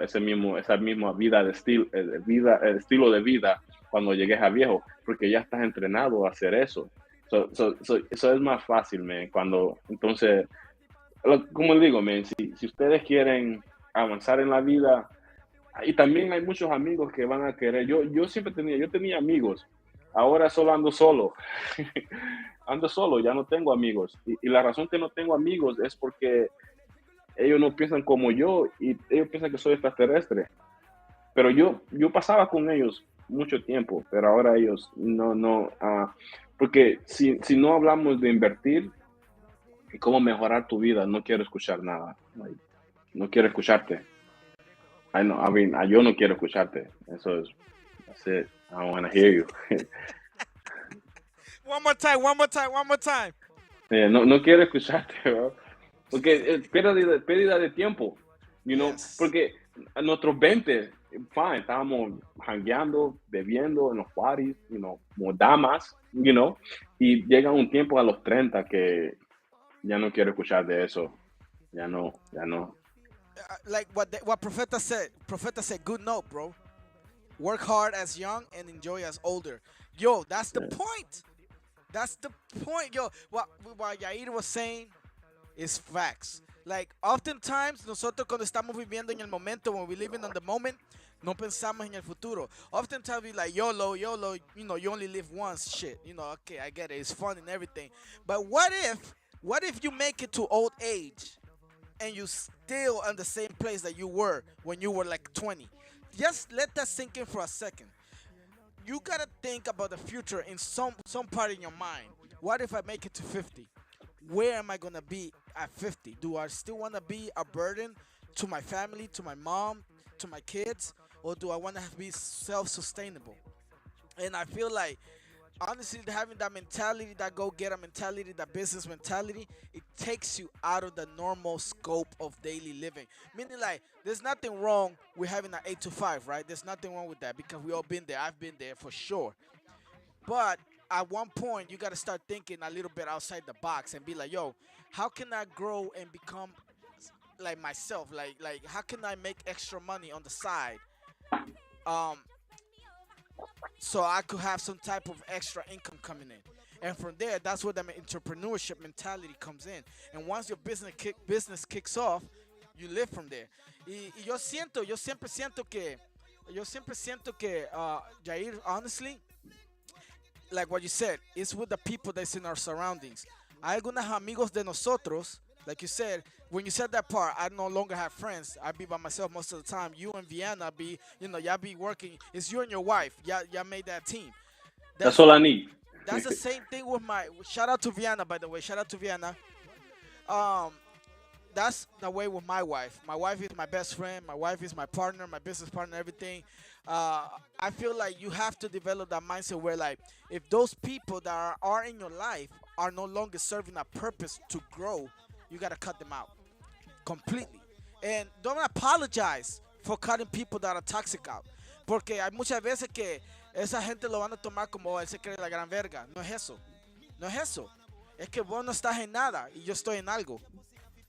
misma vida de estilo de vida cuando llegues a viejo, porque ya estás entrenado a hacer eso. Eso es más fácil, man, entonces, como le digo, man, si ustedes quieren avanzar en la vida, y también hay muchos amigos que van a querer, yo tenía amigos, ahora solo ando solo, ando solo, ya no tengo amigos, y la razón que no tengo amigos es porque ellos no piensan como yo, y ellos piensan que soy extraterrestre, pero yo pasaba con ellos mucho tiempo, pero ahora ellos no, porque si no hablamos de invertir y cómo mejorar tu vida, no quiero escuchar nada, no quiero escucharte. Yo no quiero escucharte. Eso es, that's it. I don't want to hear you. One more time. No quiero escucharte, bro. Porque es pérdida de tiempo, Yes. porque a nuestros 20, fine, estábamos jangueando, bebiendo en los parties, como damas, y llega un tiempo a los 30 que ya no quiero escuchar de eso, ya no. Like what Profeta said. Profeta said, "Good note, bro. Work hard as young and enjoy as older." Yo, that's the point. That's the point, yo. What Yair was saying is facts. Like, oftentimes, nosotros cuando estamos viviendo en el momento, when we're living on the moment, no pensamos en el futuro. Oftentimes, we like, YOLO, you only live once, shit. Okay, I get it. It's fun and everything. But what if you make it to old age and you still in the same place that you were when you were like 20? Just let that sink in for a second. You gotta think about the future in some part in your mind. What if I make it to 50? Where am I gonna be at 50? Do I still wanna be a burden to my family, to my mom, to my kids, or do I wanna be self-sustainable? And I feel like, honestly, having that mentality, that go-getter mentality, that business mentality, it takes you out of the normal scope of daily living. Meaning, like, there's nothing wrong with having an 8 to 5, right? There's nothing wrong with that because we all been there. I've been there for sure. But at one point, you got to start thinking a little bit outside the box and be like, yo, how can I grow and become like myself? Like how can I make extra money on the side? Um, so I could have some type of extra income coming in. And from there, that's where the entrepreneurship mentality comes in. And once your business kicks off, you live from there. Y yo siempre siento que, Jair, honestly, like what you said, it's with the people that's in our surroundings. Hay algunos amigos de nosotros, like you said, when you said that part, I no longer have friends. I be by myself most of the time. You and Vienna be, y'all be working. It's you and your wife. Y'all made that team. That's all I need. That's the same thing with shout out to Vienna, by the way. Shout out to Vienna. Um, that's the way with my wife. My wife is my best friend. My wife is my partner, my business partner, everything. I feel like you have to develop that mindset where, like, if those people that are in your life are no longer serving a purpose to grow, you gotta cut them out completely. And don't apologize for cutting people that are toxic out. Porque hay muchas veces que esa gente lo van a tomar como él se cree la gran verga. No es eso. No es eso. Es que vos no estás en nada y yo estoy en algo.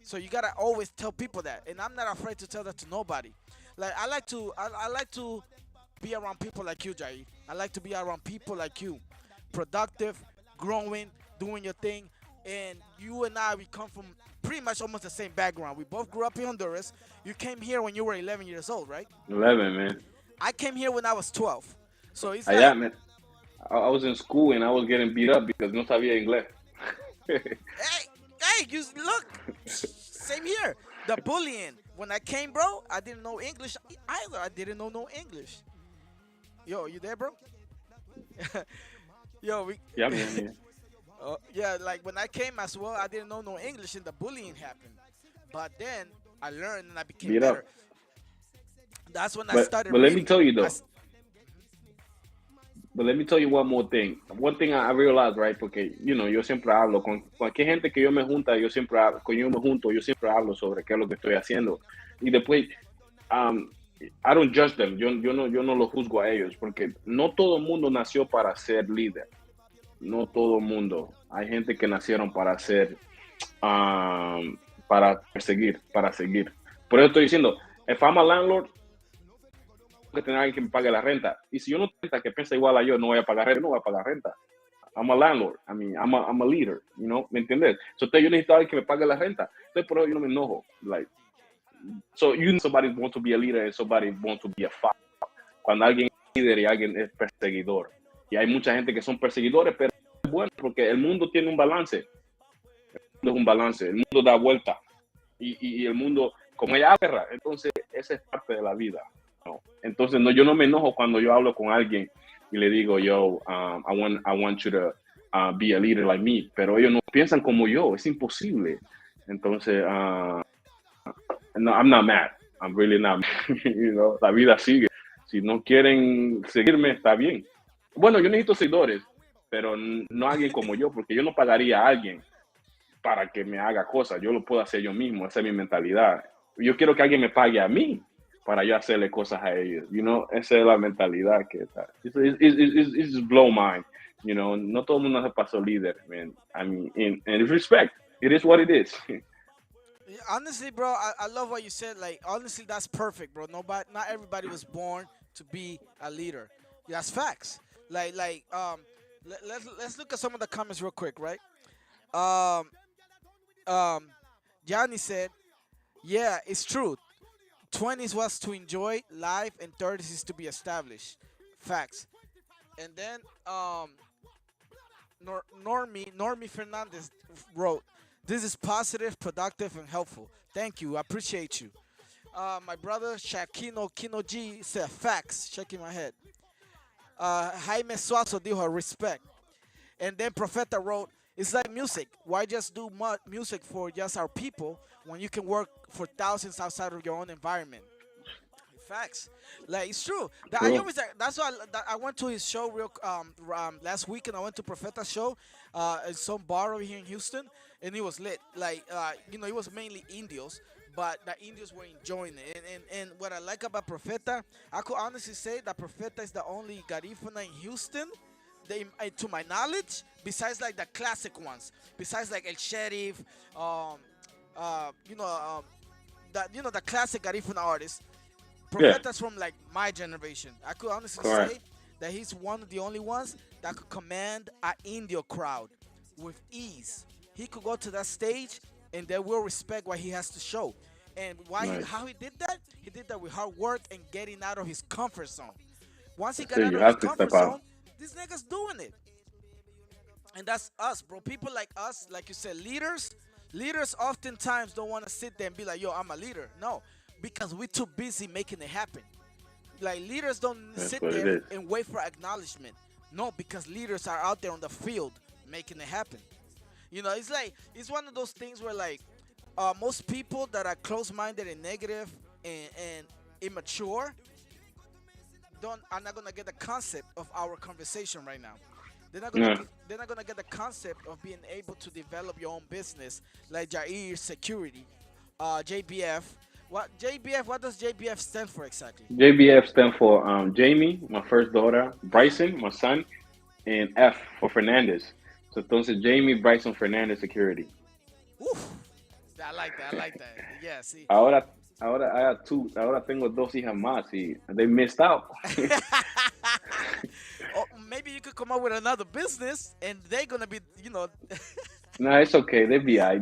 So you gotta always tell people that, and I'm not afraid to tell that to nobody. Like I like to be around people like you, Jair. I like to be around people like you, productive, growing, doing your thing. And you and I, we come from pretty much almost the same background. We both grew up in Honduras. You came here when you were 11 years old, right? 11, man. I came here when I was 12. So it's Yeah, like, man. I was in school and I was getting beat up because no sabía inglés. hey, you look. Same here. The bullying. When I came, bro, I didn't know English either. I didn't know no English. Yo, you there, bro? Yo, Yeah, man. yeah, like when I came as well, I didn't know no English and the bullying happened. But then I learned and I became Beat better. up. That's when I started But let me reading. tell you though, But let me tell you one more thing. One thing I realized, right? Porque, yo siempre hablo con cualquier gente que yo me junta, yo siempre hablo, con yo me junto, yo siempre hablo sobre qué es lo que estoy haciendo. Y después, um, I don't judge them. Yo no lo juzgo a ellos, porque no todo el mundo nació para ser líder. No todo el mundo. Hay gente que nacieron para ser, para perseguir, para seguir. Por eso estoy diciendo, if I'm a landlord, que tener alguien que me pague la renta. Y si yo no tengo que piensa igual a yo, no voy a pagar renta, no voy a pagar renta. I'm a landlord. I mean, I'm a leader, ¿me entiendes? Entonces yo necesito a alguien que me pague la renta. Entonces por eso yo no me enojo. Like, so somebody wants to be a leader and somebody wants to be a father. Cuando alguien es líder y alguien es perseguidor. Y hay mucha gente que son perseguidores, pero es bueno porque el mundo tiene un balance. El mundo es un balance. El mundo da vuelta. Y el mundo, como hay guerra, entonces esa es parte de la vida. ¿No? Entonces yo no me enojo cuando yo hablo con alguien y le digo, yo, I want you to be a leader like me, pero ellos no piensan como yo, es imposible. Entonces, no, I'm not mad, I'm really not mad. La vida sigue. Si no quieren seguirme, está bien. Bueno, yo necesito seguidores, pero no alguien como yo, porque yo no pagaría a alguien para que me haga cosas, yo lo puedo hacer yo mismo, esa es mi mentalidad. Yo quiero que alguien me pague a mí para yo hacerle cosas a ellos, esa es la mentalidad que está. It's just blow mind, no todo el mundo se pasó líder, man. I mean, and respect, it is what it is. Honestly, bro, I love what you said. Like, honestly, that's perfect, bro. Not everybody was born to be a leader. That's facts. Let's look at some of the comments real quick, right? Johnny said, "Yeah, it's true. 20s was to enjoy life, and 30s is to be established. Facts." And then Normie Fernandez wrote, "This is positive, productive, and helpful. Thank you. I appreciate you." My brother Shakino Kino G said, "Facts." Shaking my head. Jaime Suazo dijo, "Respect." And then Profeta wrote, "It's like music. Why just do music for just our people when you can work for thousands outside of your own environment?" Facts. Like, it's true. That's why I went to his show last weekend. I went to Profeta's show in some bar over here in Houston, and it was lit. Like, it was mainly Indios, but the Indios were enjoying it. And what I like about Profeta, I could honestly say that Profeta is the only Garifuna in Houston, to my knowledge, besides like the classic ones, besides like El Sheriff, the classic Garifuna artists. Profeta's from like my generation. I could honestly say that he's one of the only ones that could command an Indio crowd with ease. He could go to that stage and they will respect what he has to show. And how he did that? He did that with hard work and getting out of his comfort zone. Once he got out of his comfort zone, this nigga's doing it. And that's us, bro. People like us, like you said, leaders oftentimes don't want to sit there and be like, "Yo, I'm a leader." No, because we're too busy making it happen. Like, leaders don't sit there and wait for acknowledgement. No, because leaders are out there on the field making it happen. It's one of those things where, like, most people that are close-minded and negative and immature are not gonna get the concept of our conversation right now. They're not gonna get the concept of being able to develop your own business, like Jair Security, JBF. What does JBF stand for exactly? JBF stands for Jamie, my first daughter, Bryson, my son, and F for Fernandez. So entonces Jamie Bryson Fernandez Security. Oof. I like that. Yeah, see. Ahora I have two. Ahora tengo dos hijas más y they missed out. Or maybe you could come up with another business and they're gonna be, No, it's okay. They be ahí.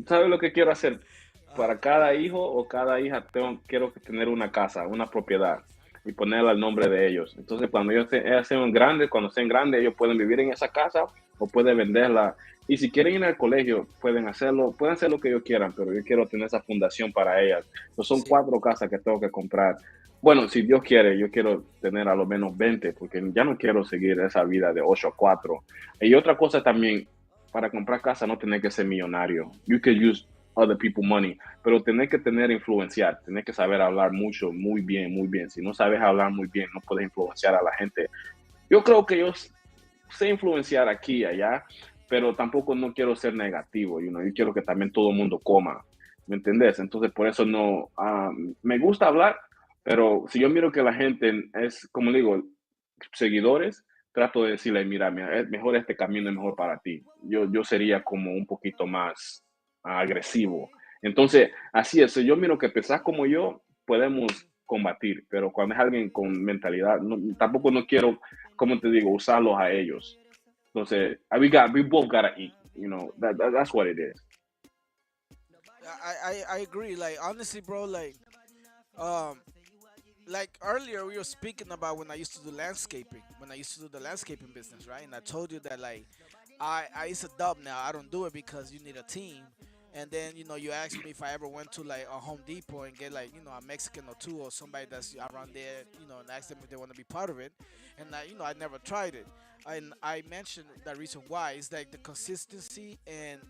¿Sabes lo que quiero hacer? Para cada hijo o cada hija quiero tener una casa, una propiedad y ponerla al nombre de ellos. Entonces, cuando ellos sean grandes, ellos pueden vivir en esa casa o pueden venderla. Y si quieren ir al colegio, pueden hacer lo que ellos quieran, pero yo quiero tener esa fundación para ellas. Entonces, son 4 casas que tengo que comprar. Bueno, si Dios quiere, yo quiero tener a lo menos 20, porque ya no quiero seguir esa vida de 8 a 4. Y otra cosa también, para comprar casa no tener que ser millonario. You could use other people money, pero tener que influenciar, tener que saber hablar muy bien. Si no sabes hablar muy bien, no puedes influenciar a la gente. yo creo que yo sé influenciar aquí y allá, pero tampoco no quiero ser negativo, yo quiero que también todo el mundo coma, ¿me entendés? Entonces por eso no, me gusta hablar, pero si yo miro que la gente es, como digo, seguidores, trato de decirle, mira, es mejor este camino es mejor para ti. Yo sería como un poquito más agresivo. Entonces, así es, si yo miro que pensás como yo, podemos combatir, pero cuando es alguien con mentalidad, tampoco no quiero, como te digo, usarlos a ellos. Entonces, we both gotta eat, that's what it is. I agree. Like honestly, bro, um like earlier we were speaking about when I used to do landscaping, when I used to do the landscaping business, right? And I told you that like I it's a dub now. I don't do it because you need a team. And then you asked me if I ever went to like a Home Depot and get like a Mexican or two or somebody that's around there, and ask them if they want to be part of it. And I never tried it. And I mentioned the reason why is like the consistency and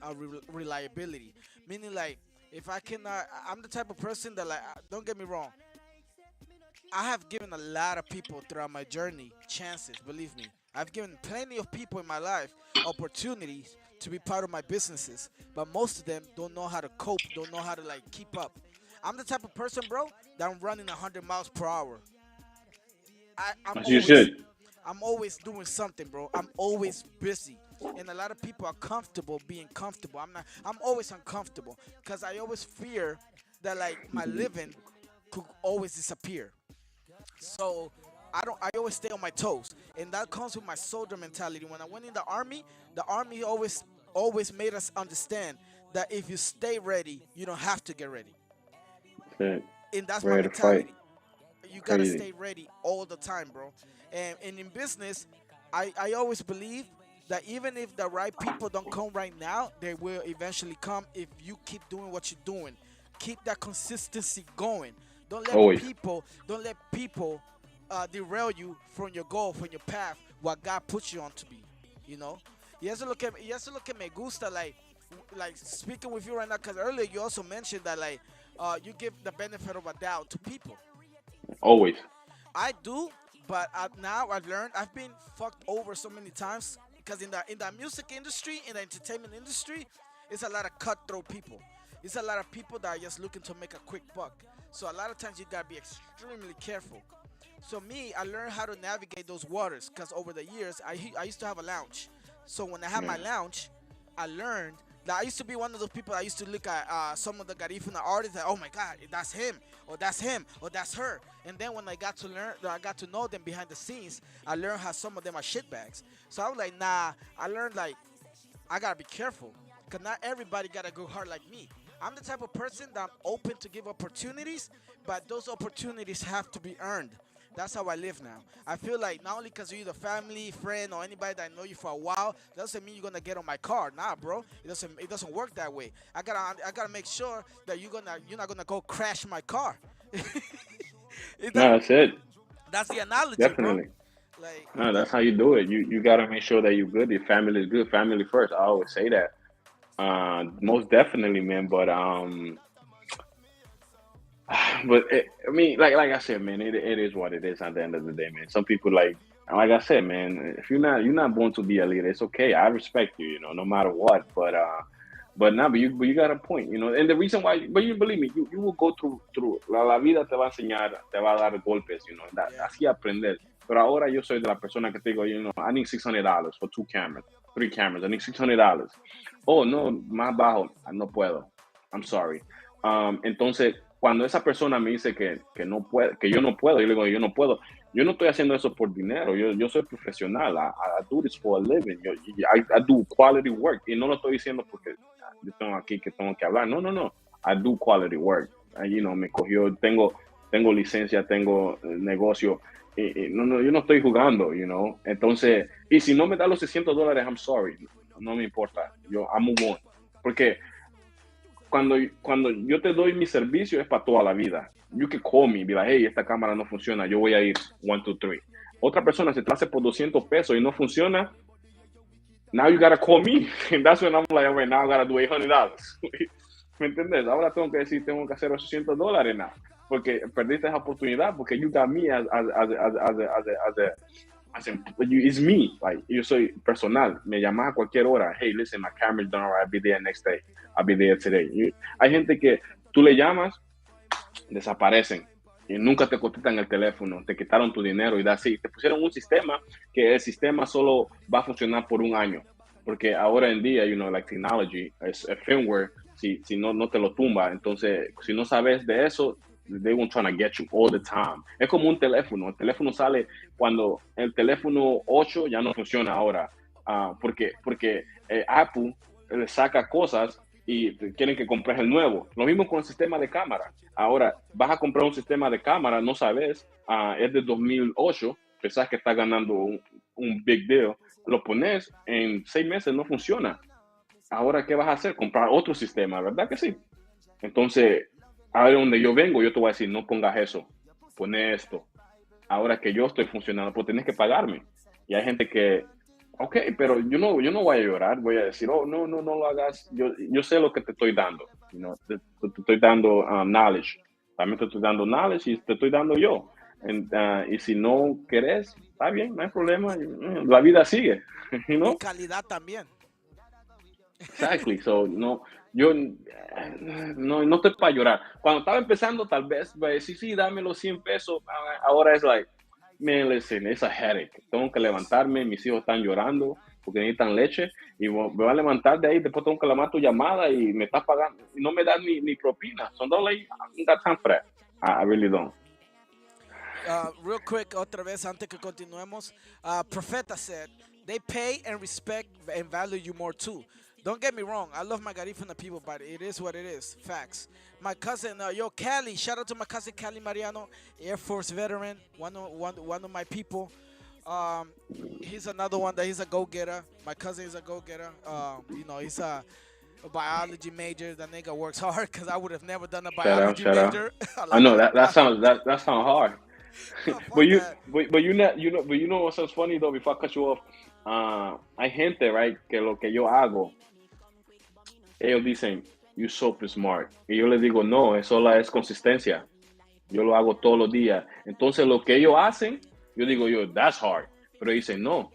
reliability. Meaning like if I cannot, I'm the type of person that like don't get me wrong. I have given a lot of people throughout my journey chances, believe me. I've given plenty of people in my life opportunities to be part of my businesses, but most of them don't know how to cope, don't know how to like keep up. I'm the type of person, bro, that I'm running 100 miles per hour. I, I'm As you always should. I'm always doing something, bro. I'm always busy. And a lot of people are comfortable being comfortable. I'm not I'm always uncomfortable because I always fear that like my living could always disappear. So I always stay on my toes, and that comes with my soldier mentality. When I went in the army always made us understand that if you stay ready, you don't have to get ready, Shit. and that's my Ready to fight. mentality. You gotta Crazy. stay ready all the time, bro. And in business, I always believe that even if the right people don't come right now, they will eventually come if you keep doing what you're doing. Keep that consistency going. Always. Don't let people derail you from your goal, from your path, what God put you on to be. You know, you have to look at me gusta like speaking with you right now because earlier you also mentioned that like you give the benefit of a doubt to people. Always. I do, but now I've learned I've been fucked over so many times because in the music industry, in the entertainment industry, it's a lot of cutthroat people. It's a lot of people that are just looking to make a quick buck. So a lot of times you gotta be extremely careful. So me, I learned how to navigate those waters because over the years I used to have a lounge. So when I had Yeah. my lounge, I learned that I used to be one of those people. I used to look at some of the Garifuna artists. Like, oh my God, that's him, or that's him, or that's her. And then when I got to know them behind the scenes. I learned how some of them are shitbags. So I was like, nah. I learned like I gotta be careful, cause not everybody gotta go hard like me. I'm the type of person that I'm open to give opportunities, but those opportunities have to be earned. That's how I live now. I feel like not only because you're the family, friend, or anybody that know you for a while, doesn't mean you're gonna get on my car. Nah, bro. It doesn't work that way. I gotta make sure that you're not gonna go crash my car. It No, does- that's it. that's the analogy, bro. Definitely. Like No, that's how you do it. You gotta make sure that you're good. Your family is good. Family first. I always say that. Most definitely, man. I mean, like I said, man, it is what it is at the end of the day, man. Some people like I said, man, if you're not born to be a leader, it's okay. I respect you, no matter what. But you got a point, And the reason why, but you believe me, you will go through la vida te va a enseñar, te va a dar golpes, yeah, así aprender. Pero ahora yo soy de la persona que te digo, I need $600 for 2 cameras, 3 cameras. I need $600. Oh, no, más bajo, no puedo. I'm sorry. Entonces, cuando esa persona me dice que no puede, que yo no puedo, yo le digo, yo no puedo. Yo no estoy haciendo eso por dinero. Yo soy profesional. I do this for a living. I do quality work. Y no lo estoy diciendo porque yo tengo aquí que tengo que hablar. No, no, no. I do quality work. Me cogió, tengo licencia, tengo negocio. No, no, yo no estoy jugando. Entonces, y si no me da los $600, I'm sorry. No me importa. I move on. Porque cuando yo te doy mi servicio es para toda la vida. You can call me y be like, hey, esta cámara no funciona, yo voy a ir 1, 2, 3. Otra persona se te hace por $200 y no funciona, now you gotta call me. And that's when I'm like, all right, now I gotta do $800. ¿Me entiendes? Ahora tengo que hacer $800 now. Porque perdiste esa oportunidad, porque you got me as I said, it's me. Like, yo soy personal. Me llamas a cualquier hora. Hey, listen, my camera's done alright. I'll be there next day. I'll be there today. Hay gente que tú le llamas, desaparecen y nunca te contestan el teléfono, te quitaron tu dinero y así. Te pusieron un sistema que el sistema solo va a funcionar por un año. Porque ahora en día, like technology, es firmware, si no te lo tumba. Entonces, si no sabes de eso, they won't try to get you all the time. Es como un teléfono. El teléfono sale cuando el teléfono 8 ya no funciona ahora. Porque Apple le saca cosas y quieren que compres el nuevo. Lo mismo con el sistema de cámara. Ahora, vas a comprar un sistema de cámara, no sabes, es de 2008, pensás que estás ganando un big deal, lo pones, en 6 meses no funciona. Ahora, ¿qué vas a hacer? Comprar otro sistema, ¿verdad que sí? Entonces, a ver, donde yo vengo, yo te voy a decir, no pongas eso, poné esto. Ahora que yo estoy funcionando, pues tienes que pagarme. Y hay gente que, ok, pero yo no voy a llorar, voy a decir, oh, no lo hagas, yo sé lo que te estoy dando, te estoy dando knowledge, también te estoy dando knowledge y te estoy dando yo. Y si no querés, está bien, no hay problema, la vida sigue, Y calidad también. Exactly, so yo no estoy para llorar. Cuando estaba empezando, tal vez, sí, dame los 100 pesos. Ahora es like, man, listen, it's a headache. Tengo que levantarme, mis hijos están llorando porque necesitan leche y me voy a levantar de ahí, después tengo que llamar tu llamada y me estás pagando, y no me das ni propina. So don't like, I don't got time for that. I really don't. Real quick, otra vez antes que continuemos, Profeta said, they pay and respect and value you more too. Don't get me wrong, I love my Garifuna people, but it is what it is. Facts. My cousin, Cali, shout out to my cousin Cali Mariano, Air Force veteran, one of my people. He's another one that he's a go-getter. My cousin is a go-getter. He's a biology major. That nigga works hard because I would have never done a biology major. I know that sounds hard. But you know what sounds funny though, before I cut you off, hay gente, right, que lo que yo hago, ellos dicen, you super smart, y yo les digo, no, eso es consistencia, yo lo hago todos los días. Entonces lo que ellos hacen, yo digo, that's hard, pero dicen, no,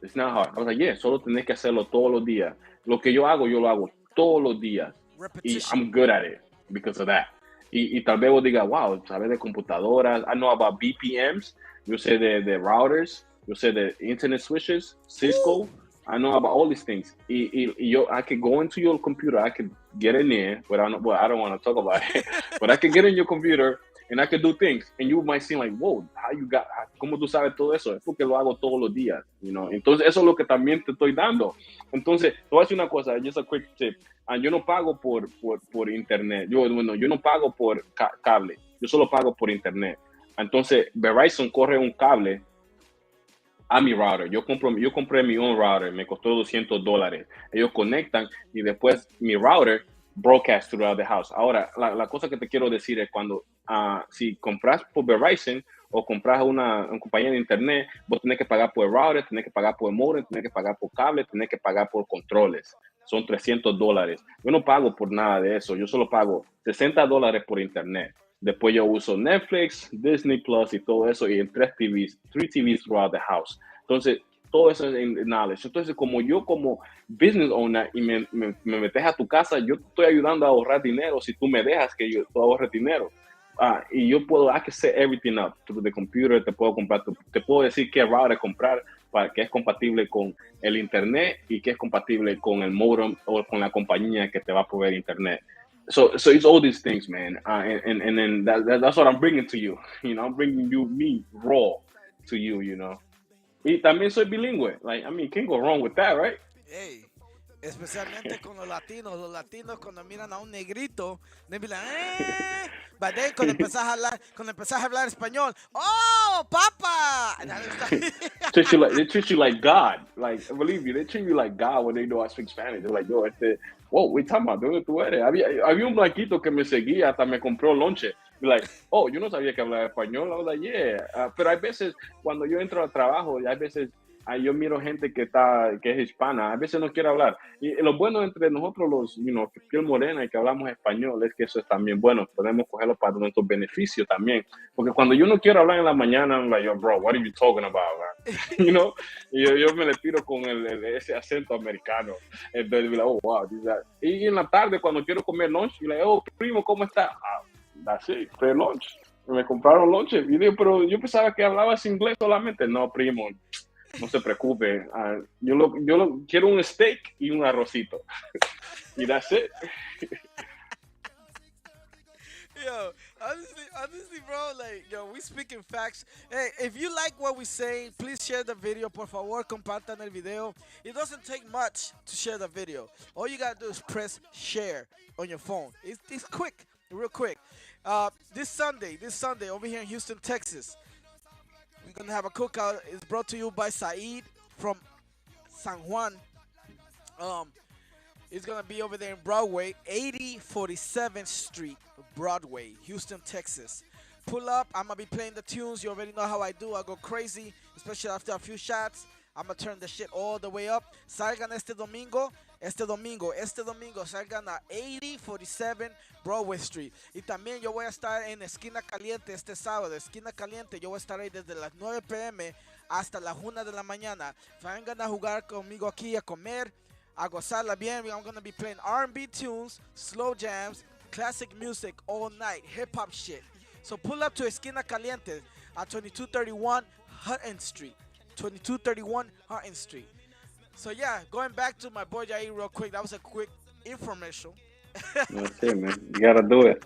it's not hard. I was like, yeah, solo tenés que hacerlo todos los días. Lo que yo lo hago todos los días, y I'm good at it because of that. Y tal vez vos digas, wow, sabes de computadoras, I know about BPMs, yo sé de routers, yo sé de internet switches, Cisco, I know about all these things. I could go into your computer, I could get in there, but I don't want to talk about it, but I could get in your computer and I could do things, and you might seem like, whoa, ¿cómo tú sabes todo eso? Es porque lo hago todos los días, Entonces, eso es lo que también te estoy dando. Entonces, te voy a decir una cosa, just a quick tip. Yo no pago por internet, yo no pago por cable, yo solo pago por internet. Entonces, Verizon corre un cable a mi router. Yo compré mi own router, me costó $200. Ellos conectan y después mi router broadcast throughout the house. Ahora, la cosa que te quiero decir es cuando, si compras por Verizon o compras una compañía de internet, vos tenés que pagar por el router, tenés que pagar por el modem, tenés que pagar por cable, tenés que pagar por controles. Son $300. Yo no pago por nada de eso, yo solo pago $60 por internet. Después yo uso Netflix, Disney Plus y todo eso, y en 3 TVs throughout the house. Entonces, todo eso es en knowledge. Entonces, como business owner y me metes a tu casa, yo te estoy ayudando a ahorrar dinero si tú me dejas que yo ahorre dinero. Y yo I can set everything up through the computer, te puedo decir qué router comprar para que es compatible con el internet y que es compatible con el modem o con la compañía que te va a proveer internet. So it's all these things, man, and then that's what I'm bringing to you. I'm bringing me raw to you, Y también soy bilingüe. Like, I mean, can't go wrong with that, right? Hey, especialmente con los latinos cuando miran a un negrito, they be like, but then cuando empezás a hablar español, oh, papa. They treat you like God. Like, believe me, they treat you like God when they know I speak Spanish. They're like, yo, whoa, we talking about, ¿de dónde tú eres? Había un blanquito que me seguía, hasta me compró lonche. Like, oh, yo no sabía que hablaba español. I was like, yeah. Pero hay veces, cuando yo entro al trabajo, hay veces yo miro gente que es hispana, a veces no quiere hablar. Y lo bueno entre nosotros los, que piel morena y que hablamos español es que eso es también bueno, podemos cogerlo para nuestro beneficio también. Porque cuando yo no quiero hablar en la mañana, I'm like, yo, bro, what are you talking about, man? Y yo me le tiro con ese acento americano. Entonces, like, oh, wow. Y en la tarde, cuando quiero comer lunch, y like, oh, primo, ¿cómo está? That's it, free lunch. Me compraron lunch. Y digo, pero yo pensaba que hablabas inglés solamente. No, primo, no se preocupe. Yo quiero un steak y un arrocito. Y that's it. Yo, honestly, bro, like, yo, we speaking facts. Hey, if you like what we say, please share the video. Por favor, compartan el video. It doesn't take much to share the video. All you gotta do is press share on your phone. It's quick, real quick. This Sunday, over here in Houston, Texas, we're gonna have a cookout. It's brought to you by Saeed from San Juan. It's gonna be over there in Broadway, 8047th Street, Broadway, Houston, Texas. Pull up. I'm gonna be playing the tunes. You already know how I do. I go crazy, especially after a few shots. I'm gonna turn the shit all the way up. Salgan este domingo, salgan a 8047 Broadway Street. Y también yo voy a estar en Esquina Caliente este sábado. Esquina Caliente, yo voy a estar ahí desde las 9 p.m. hasta las 1 de la mañana. Vengan a jugar conmigo aquí, a comer, a gozarla bien. I'm gonna be playing R&B tunes, slow jams, classic music all night, hip hop shit. So pull up to Esquina Caliente at 2231 Hutton Street. 2231 Hutton Street. So yeah, going back to my boy Jair real quick. That was a quick infomercial. That's it, man. You gotta do it.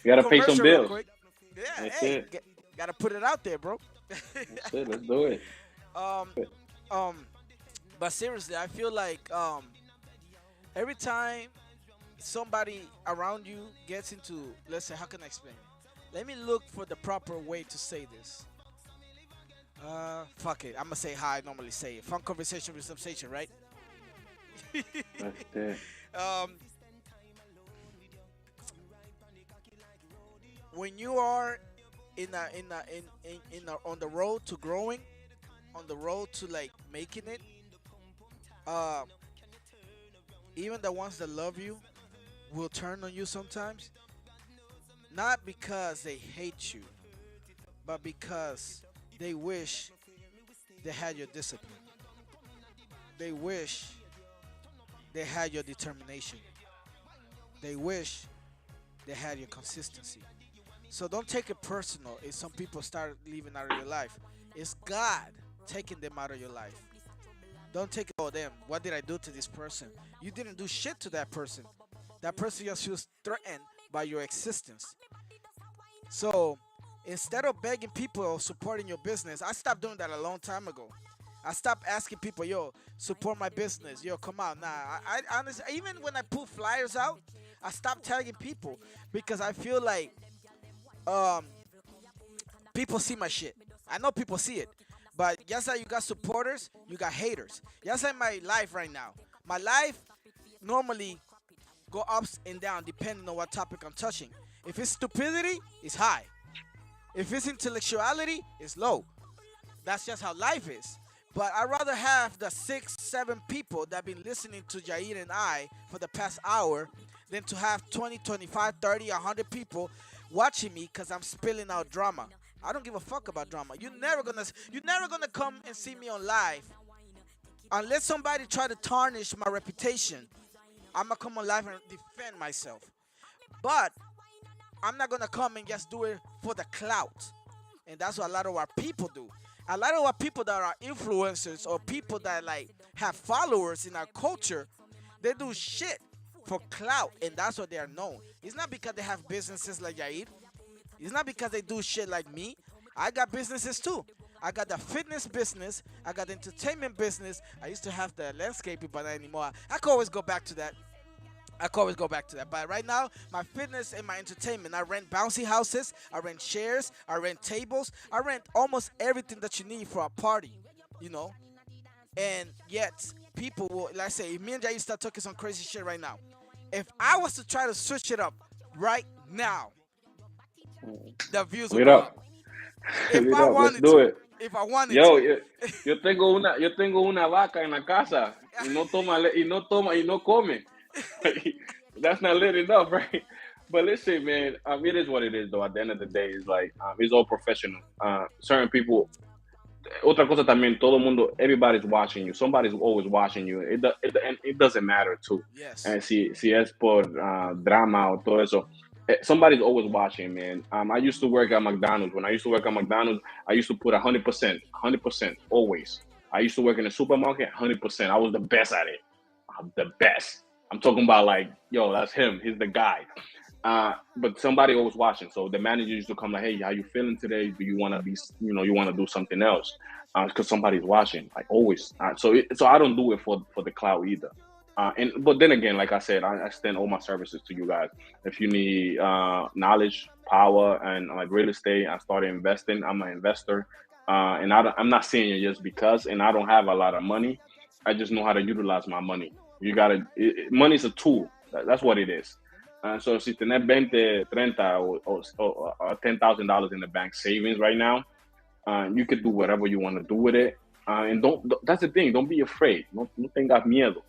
You gotta pay some bills. Yeah, that's it. Gotta put it out there, bro. That's it. Let's do it. But seriously, I feel like every time somebody around you gets into, let's say, how can I explain it? Let me look for the proper way to say this. Fuck it. I'm gonna say how I normally say it. Fun conversation with Samsation, right? That's it. When you are on the road to growing, on the road to like making it, even the ones that love you will turn on you sometimes. Not because they hate you, but because they wish they had your discipline. They wish they had your determination. They wish they had your consistency. So don't take it personal if some people start leaving out of your life. It's God taking them out of your life. Don't take it, oh damn, what did I do to this person? You didn't do shit to that person. That person just feels threatened by your existence. So instead of begging people or supporting your business, I stopped doing that a long time ago. I stopped asking people, yo, support my business. Yo, come out. Nah, I honestly, even when I put flyers out, I stopped tagging people because I feel like people see my shit. I know people see it. But just like you got supporters, you got haters. Just like my life right now. My life normally go ups and down depending on what topic I'm touching. If it's stupidity, it's high. If it's intellectuality, it's low. That's just how life is. But I'd rather have the 6, 7 people that have been listening to Jair and I for the past hour than to have 20, 25, 30, 100 people watching me because I'm spilling out drama. I don't give a fuck about drama. You're never gonna come and see me on live unless somebody try to tarnish my reputation. I'm gonna come on live and defend myself. But I'm not gonna come and just do it for the clout. And that's what a lot of our people do. A lot of our people that are influencers or people that like have followers in our culture, they do shit for clout, and that's what they are known. It's not because they have businesses like Yair. It's not because they do shit like me. I got businesses too. I got the fitness business. I got the entertainment business. I used to have the landscaping, but not anymore. I can always go back to that. But right now, my fitness and my entertainment, I rent bouncy houses, I rent chairs, I rent tables, I rent almost everything that you need for a party, you know? And yet, people will, like I say, if me and Jay start talking some crazy shit right now, if I was to try to switch it up right now, the views would go up. If I wanted to, if I wanted Yo, to. yo tengo una vaca en la casa y no toma y no come. That's not lit enough, right? But listen, man, it is what it is, though. At the end of the day, it's like it's all professional. Certain people. Otra cosa también, todo el mundo, everybody's watching you. Somebody's always watching you. And it doesn't matter too. Yes. Si es por drama o todo eso, somebody's always watching, man. I used to work at McDonald's. When I used to work at McDonald's, I used to put 100%, always. I used to work in the supermarket, 100%. I was the best at it. I'm the best. I'm talking about like, yo, that's him. He's the guy. But somebody always watching. So the manager used to come like, hey, how you feeling today? Do you want to be, you want to do something else? Because somebody's watching, like always. So I don't do it for the clout either. But then again, like I said, I extend all my services to you guys. If you need knowledge, power, and like real estate, I started investing. I'm an investor, and I'm not saying it just because. And I don't have a lot of money. I just know how to utilize my money. Money's a tool. That's what it is. So si tenés 20, 30, or $10,000 in the bank savings right now, you could do whatever you want to do with it. And that's the thing, don't be afraid. No tengas miedo.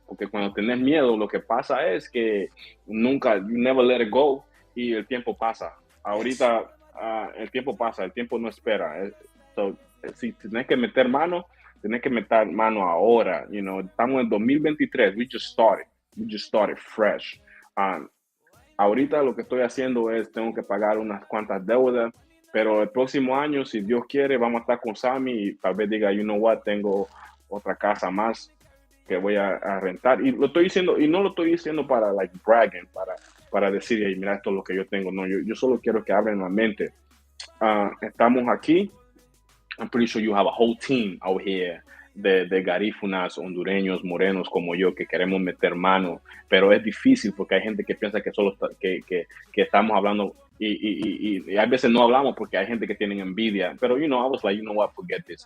Porque cuando tenés miedo, lo que pasa es que you never let it go y el tiempo pasa. Ahorita el tiempo pasa, el tiempo no espera. So, si tenés que meter mano ahora. Estamos en 2023, we just started fresh. Ahorita lo que estoy haciendo es, tengo que pagar unas cuantas deudas, pero el próximo año, si Dios quiere, vamos a estar con Sammy y tal vez diga, you know what, tengo otra casa más que voy a rentar. Y lo estoy diciendo, y no lo estoy diciendo para like bragging, para decir, hey, mira, esto es lo que yo tengo. No, yo solo quiero que abran la mente. Estamos aquí. I'm pretty sure you have a whole team out here de garífunas, hondureños, morenos como yo, que queremos meter mano, pero es difícil porque hay gente que piensa que solo que estamos hablando y a veces no hablamos porque hay gente que tiene envidia, pero I was like, you know what, forget this,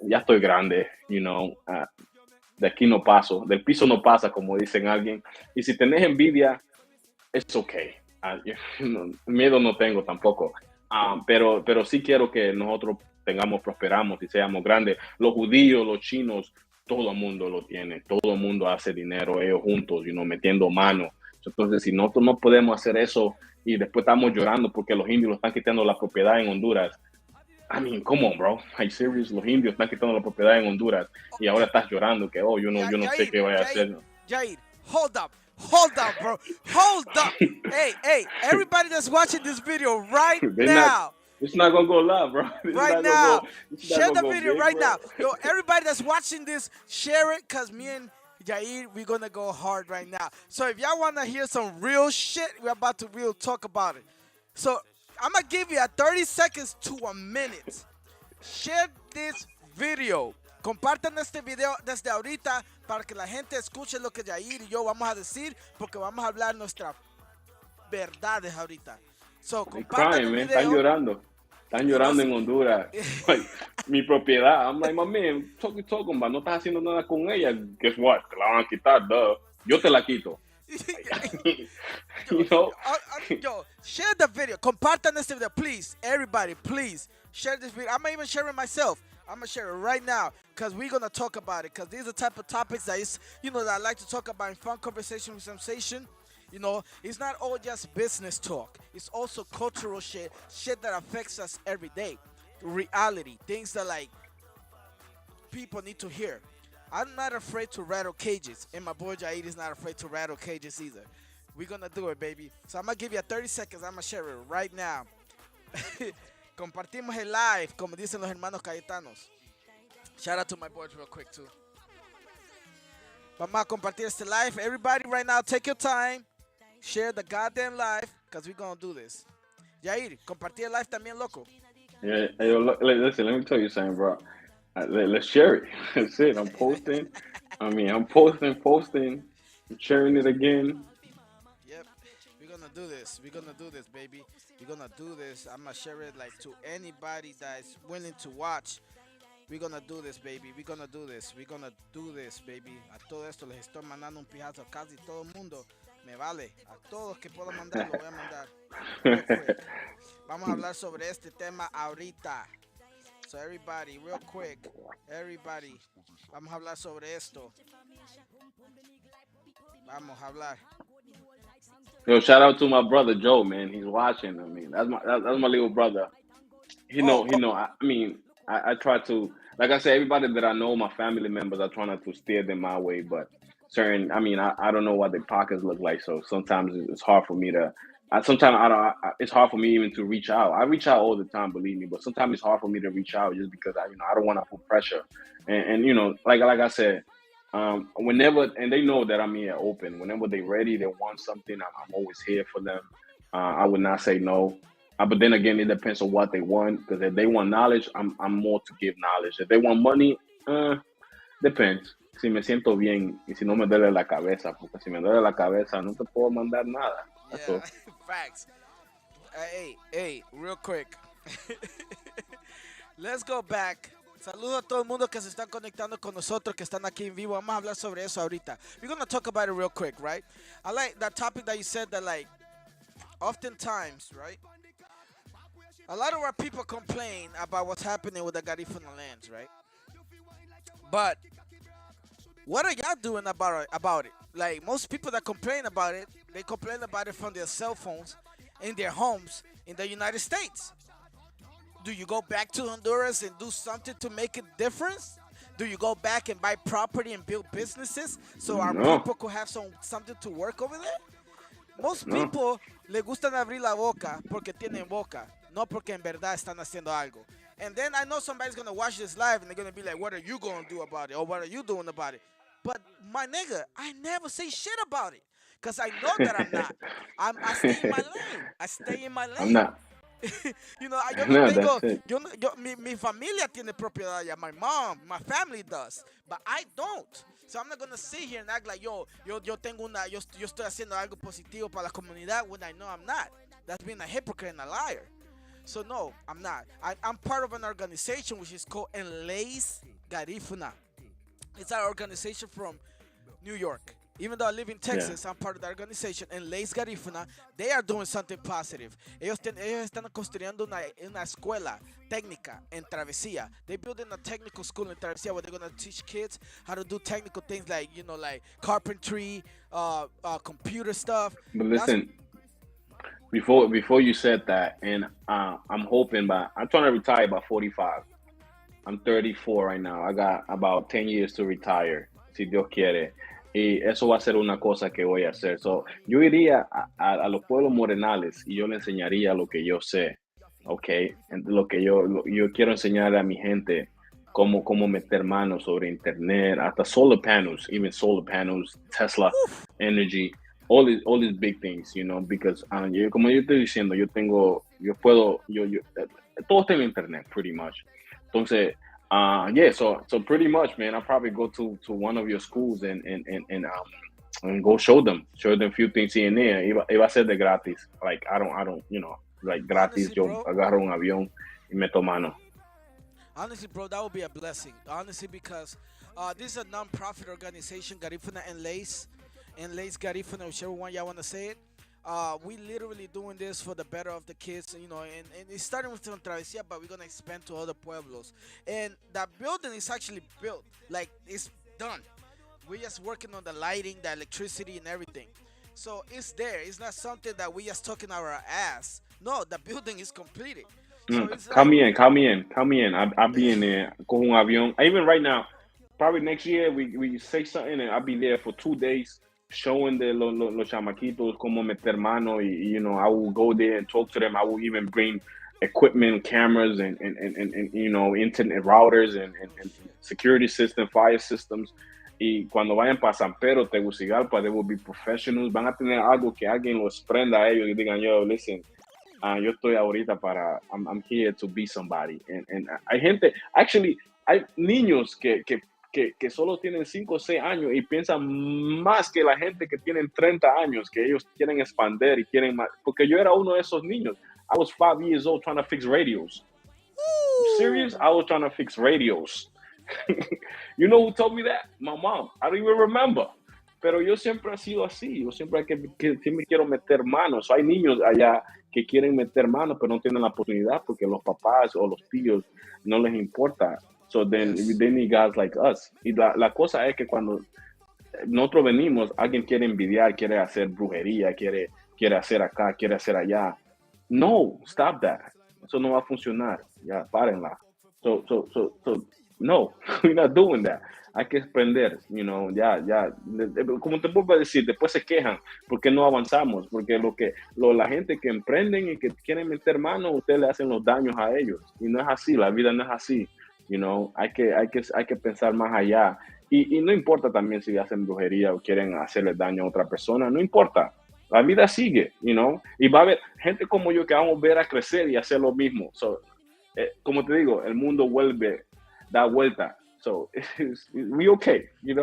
ya estoy grande, de aquí no paso, del piso no pasa, como dicen alguien, y si tenés envidia, it's okay. Miedo no tengo tampoco, pero sí quiero que nosotros prosperamos y seamos grandes. Los judíos, los chinos, todo el mundo lo tiene, todo el mundo hace dinero, ellos juntos, metiendo mano. Entonces, si nosotros no podemos hacer eso y después estamos llorando porque los indios están quitando la propiedad en Honduras. I mean, come on, bro. Are you serious? Los indios están quitando la propiedad en Honduras y ahora estás llorando que, yo no sé qué voy a hacer. Jair, hold up, bro. Hold up. Hey, everybody that's watching this video right now. It's not gonna go live, bro. Right now, share the video right now. Yo, everybody that's watching this, share it, cause me and Jair, we're gonna go hard right now. So if y'all wanna hear some real shit, we're about to real talk about it. So I'm gonna give you 30 seconds to a minute. Share this video. Compartan este video desde ahorita para que la gente escuche lo que Jair y yo vamos a decir, porque vamos a hablar nuestras verdades ahorita. So, compartan el video. Están llorando en Honduras. Mi propiedad. I'm like, my man, talking about, no estás haciendo nada con ella. Guess what? Te la van a quitar, duh. Yo te la quito. Yo, share the video. Compartan este video, please. Everybody, please. Share this video. I'm not even sharing myself. I'm going to share it right now because we're going to talk about it because these are the type of topics that that I like to talk about in Fun Conversation with Samsation. It's not all just business talk. It's also cultural shit that affects us every day. Reality, things that like people need to hear. I'm not afraid to rattle cages, and my boy Jair is not afraid to rattle cages either. We're gonna do it, baby. So I'm gonna give you 30 seconds. I'm gonna share it right now. Compartimos el live, como dicen los hermanos Cayetanos. Shout out to my boys real quick too. Vamos a compartir este live. Everybody right now, take your time. Share the goddamn live, because we're going to do this. Jair, compartir el live también, loco. Yeah, hey, listen, let me tell you something, bro. Let's share it. That's it. I'm posting. I'm posting. I'm sharing it again. Yep. We're going to do this. We're going to do this, baby. We're going to do this. I'm going to share it like to anybody that is willing to watch. We're going to do this, baby. We're going to do this. We're going to do this, baby. A todo esto les estoy mandando un pijazo a casi todo el mundo. Me vale. A todos que puedo mandar, lo voy a mandar. Vamos a hablar sobre este tema ahorita. So everybody, real quick, everybody, vamos a hablar sobre esto. Vamos a hablar. Yo, shout out to my brother Joe, man. He's watching. I mean, that's my little brother. Oh, He know. I mean, I try to, like I said, everybody that I know, my family members, I try not to steer them my way. But certain, I mean, I don't know what their pockets look like, so sometimes it's hard for me to. Sometimes I don't. It's hard for me even to reach out. I reach out all the time, believe me, but sometimes it's hard for me to reach out just because I don't want to put pressure. And like I said, whenever, and they know that I'm here open. Whenever they're ready, they want something, I'm always here for them. I would not say no. But then again, it depends on what they want. Because if they want knowledge, I'm more to give knowledge. If they want money, depends. Si me siento bien y si no me duele la cabeza, porque si me duele la cabeza no te puedo mandar nada. That's yeah, all. facts. Hey, real quick. Let's go back. Saludo a todo el mundo que se están conectando con nosotros, que están aquí en vivo. Vamos a hablar sobre eso ahorita. We're gonna talk about it real quick, right? I like that topic that you said that like, oftentimes, right? A lot of our people complain about what's happening with the Garifuna lands, right? But what are y'all doing about it? Like most people that complain about it, they complain about it from their cell phones in their homes in the United States. Do you go back to Honduras and do something to make a difference? Do you go back and buy property and build businesses so our No, people could have something to work over there? Most no. people le gustan abrir la boca porque tienen boca, no porque en verdad están haciendo algo. And then I know somebody's gonna watch this live and they're gonna be like, "What are you gonna do about it? Or what are you doing about it?" But my nigga, I never say shit about it, cause I know that I'm not. I stay in my lane. I stay in my I'm lane. not. You know, yo no No, tengo, that's it. mi familia tiene propiedad allá, my mom, my family does, but I don't. So I'm not gonna sit here and act like, yo tengo yo estoy haciendo algo positivo para la comunidad when I know I'm not. That's being a hypocrite and a liar. So no, I'm not. I'm part of an organization which is called Enlace Garifuna. It's an organization from New York. Even though I live in Yeah. Texas, I'm part of the organization. En Leis Garifuna, they are doing something positive. Ellos están construyendo una escuela técnica en Travesía. They're building a technical school in Travesía where they're going to teach kids how to do technical things like, like carpentry, computer stuff. But That's listen, before you said that, and I'm hoping I'm trying to retire by 45. I'm 34 right now. I got about 10 years to retire, si Dios quiere. Y eso va a ser una cosa que voy a hacer. So, yo iría a los pueblos morenales y yo le enseñaría lo que yo sé, ¿ok? Lo que yo quiero enseñar a mi gente, cómo meter manos sobre internet, hasta solar panels, even solar panels, Tesla, energy, all these big things, because como yo estoy diciendo, todo está en internet, pretty much. Entonces, yeah, so pretty much, man, I'll probably go to one of your schools and go show them a few things here and there. Iba a ser de gratis. Like, I don't, like gratis, honestly, yo bro. agarro un avión y meto mano. Honestly, bro, that would be a blessing. Honestly, because this is a non-profit organization, Garifuna and Lace Garifuna, whichever one y'all want to say it. We literally doing this for the better of the kids, and it's starting with Travesía, but we're gonna expand to other pueblos. And that building is actually built, like it's done. We're just working on the lighting, the electricity, and everything. So it's there. It's not something that we just talking our ass. No, the building is completed. So it's Come like, in, come in, come in. I'll be in there. Con un avión. Even right now, probably next year, we say something and I'll be there for 2 days showing los chamaquitos cómo meter mano. I will go there and talk to them. I will even bring equipment, cameras, and internet routers and security system, fire systems. Y cuando vayan para San Pedro, Tegucigalpa, they will be professionals. Van a tener algo que alguien los prenda a ellos y digan, yo, listen, yo estoy ahorita I'm here to be somebody. And hay gente, actually, hay niños que solo tienen 5 o 6 años y piensan más que la gente que tienen 30 años, que ellos quieren expandir y quieren más. Porque yo era uno de esos niños. I was 5 years old trying to fix radios. You serious? I was trying to fix radios. You know who told me that? My mom. I don't even remember. pero yo siempre he sido así, yo siempre siempre quiero meter manos. Hay niños allá que quieren meter manos, pero no tienen la oportunidad porque los papás o los tíos no les importa. So then Yes. they need guys like us. Y la cosa es que cuando nosotros venimos, alguien quiere envidiar, quiere hacer brujería, quiere hacer acá, quiere hacer allá. No, stop that. Eso no va a funcionar. Ya, párenla. No, we're not doing that. Hay que aprender, ya. Como te puedo decir, después se quejan porque no avanzamos, porque la gente que emprenden y que quieren meter mano, ustedes le hacen los daños a ellos. Y no es así, la vida no es así. Hay que pensar más allá. Y no importa también si hacen brujería o quieren hacerle daño a otra persona, no importa. La vida sigue, y va a haber gente como yo que vamos a ver a crecer y hacer lo mismo. So, como te digo, el mundo da vuelta. So, we okay. I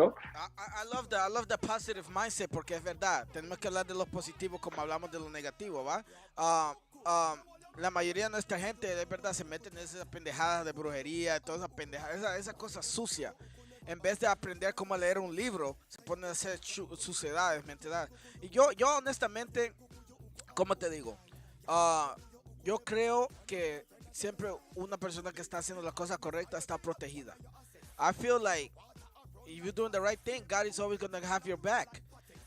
love the positive mindset porque es verdad. Tenemos que hablar de lo positivo como hablamos de lo negativo, ¿va? Ah, ah, la mayoría de nuestra gente, de verdad, se mete en esas pendejadas de brujería, toda esa pendejada, esa cosa sucia. En vez de aprender cómo leer un libro, se ponen a hacer suciedades, ¿me entiendes? Y yo honestamente, ¿cómo te digo? Ah, yo creo que siempre una persona que está haciendo la cosa correcta está protegida. I feel like if you're doing the right thing, God is always gonna have your back.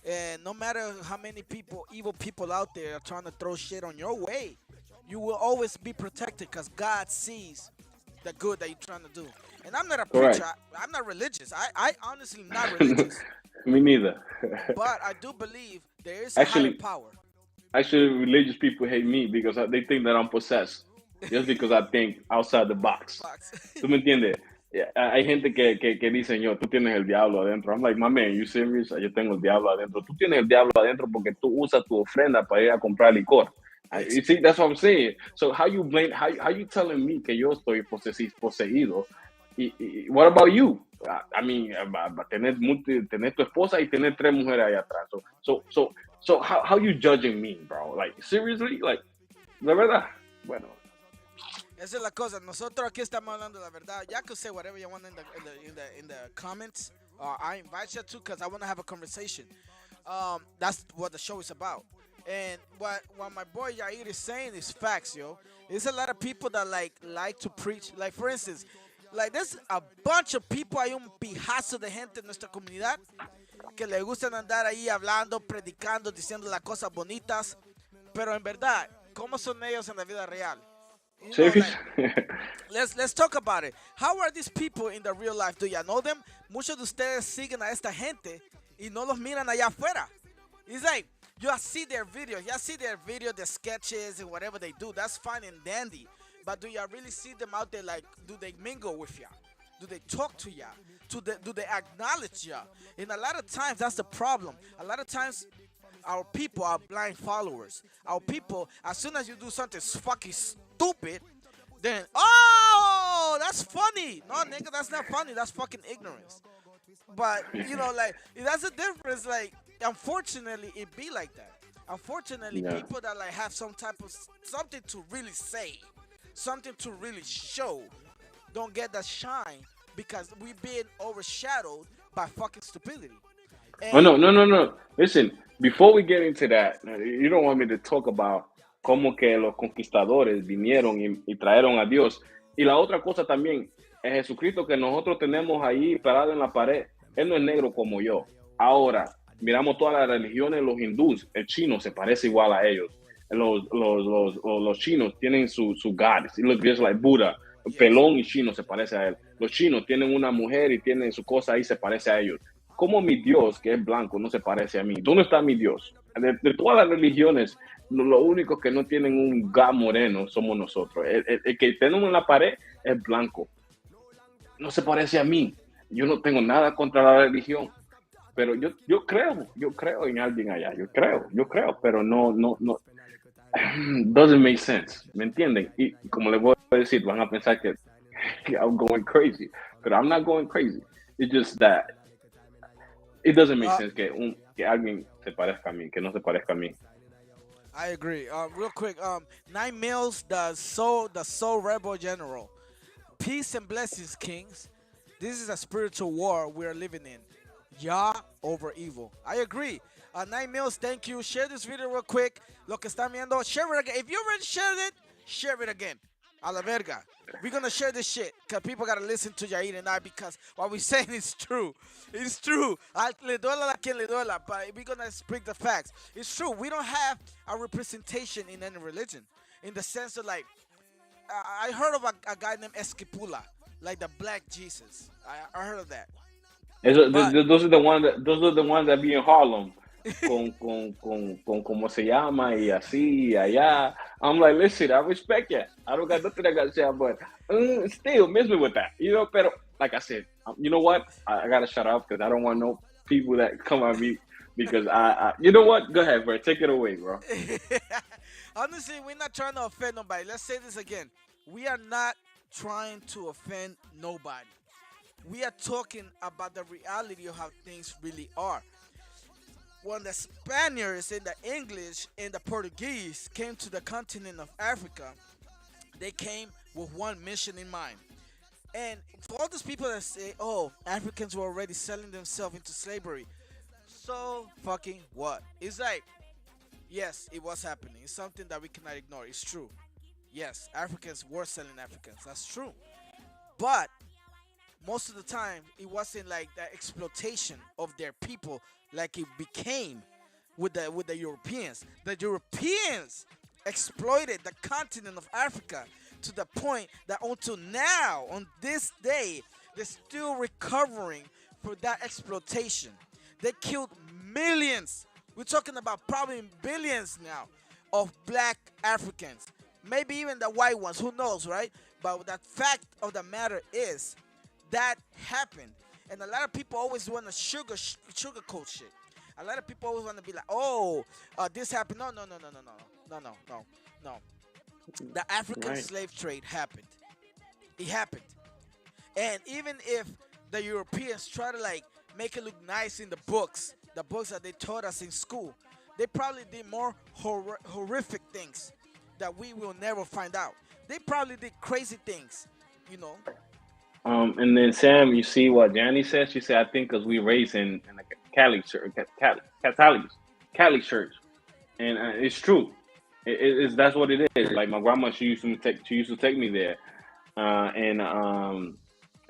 And no matter how many evil people out there are trying to throw shit on your way, you will always be protected because God sees the good that you're trying to do. And I'm not a preacher. Correct. I'm not religious. I honestly am not religious. Me neither. But I do believe there is a higher actually, power. actually, religious people hate me because they think that I'm possessed just because I think outside the box. Box. ¿Tú me entiendes? Hay gente que dice, yo, tú tienes el diablo adentro. I'm like, my man, you serious? Yo tengo el diablo adentro. Tú tienes el diablo adentro porque tú usas tu ofrenda para ir a comprar licor. You see, that's what I'm saying. So how you telling me que yo estoy poseído? What about you? I mean, tener tu esposa y tener tres mujeres ahí atrás. So how you judging me, bro? Like, seriously? Like, la verdad. Bueno. Esa es la cosa. Nosotros aquí estamos hablando de la verdad. Ya que say whatever you want in the comments. I invite you to because I want to have a conversation. That's what the show is about. And what my boy Yair is saying is facts, yo. There's a lot of people that like to preach. Like for instance, like there's a bunch of people, hay un pijazo de gente en nuestra comunidad que le gustan andar ahí hablando, predicando, diciendo las cosas bonitas, pero en verdad, ¿cómo son ellos en la vida real? You know, Serious? like, let's talk about it. How are these people in the real life? Do you know them? Muchos de ustedes siguen a esta gente y no los miran allá afuera. It's like you see their videos, their sketches and whatever they do. That's fine and dandy. But do you really see them out there? Like, do they mingle with you? Do they talk to you? Do they acknowledge you? And a lot of times that's the problem. A lot of times our people are blind followers. Our people, as soon as you do something fucking stupid, then that's funny. No, nigga, that's not funny. That's fucking ignorance. But like that's the difference. Like, unfortunately, it be like that. Unfortunately, Yeah. people that like have some type of something to really say, something to really show, don't get that shine because we've been overshadowed by fucking stupidity. Oh, And no. Listen, before we get into that, you don't want me to talk about cómo que los conquistadores vinieron y trajeron a Dios. Y la otra cosa también, el Jesucristo que nosotros tenemos ahí parado en la pared, él no es negro como yo. Ahora, miramos todas las religiones, los hindús, el chino se parece igual a ellos. Los chinos tienen su God, he looks just like Buddha. yes, Pelón y chino se parece a él. Los chinos tienen una mujer y tienen su cosa ahí, se parece a ellos. ¿Cómo mi Dios, que es blanco, no se parece a mí? ¿Dónde está mi Dios? De todas las religiones, lo único que no tienen un God moreno somos nosotros. El que tenemos en la pared es blanco. No se parece a mí. Yo no tengo nada contra la religión. Pero yo creo en alguien allá. Yo creo, pero no. Doesn't make sense. ¿Me entienden? Y como les voy a decir, van a pensar que I'm going crazy. Pero I'm not going crazy. It's just that it doesn't make uh, sense que alguien se parezca a mí, que no se parezca a mí. I agree. Real quick, 9 Mills, the soul rebel general. Peace and blessings, kings. This is a spiritual war we are living in. Yah over evil. I agree. 9 Mills, thank you. Share this video real quick. Lo que están viendo, share it again. If you already shared it, share it again. A la verga. We're gonna share this shit because people gotta listen to Yair and I because what we're saying is true. It's true. Le duela a quien le duela, but we're gonna speak the facts. It's true. We don't have a representation in any religion in the sense of like, I heard of a guy named Esquipula, like the Black Jesus. I heard of that. But Those are the ones those are the ones that be in Harlem. Con como se llama y así y allá. I'm like, listen, I respect that. I don't got nothing I got to say, but still miss me with that, Pero like I said, you know what? I gotta shut up because I don't want no people that come at me because you know what? Go ahead, bro. Take it away, bro. honestly, we're not trying to offend nobody. Let's say this again. We are not trying to offend nobody. We are talking about the reality of how things really are. When the Spaniards and the English and the Portuguese came to the continent of Africa, they came with one mission in mind. And for all those people that say, oh, Africans were already selling themselves into slavery, so fucking what? It's like, yes, it was happening. It's something that we cannot ignore. It's true. Yes, Africans were selling Africans. That's true. But most of the time it wasn't like the exploitation of their people like it became with the Europeans. The Europeans exploited the continent of Africa to the point that until now, on this day, they're still recovering for that exploitation. They killed millions. We're talking about probably billions now of black Africans. Maybe even the white ones, who knows, right? But the fact of the matter is that happened. And a lot of people always want to sugarcoat shit. A lot of people always want to be like, oh, this happened. No, no, no, no, no, no, no, no, no, no. The African Right. slave trade happened. It happened. And even if the Europeans try to like make it look nice in the books that they taught us in school, they probably did more horrific things that we will never find out. They probably did crazy things, you know. And then Sam, you see what Danny said? She said, I think because we raised in a Catholic church, Catholic church, and it's true. It's that's what it is. Like my grandma, she used to take me there, uh, and um,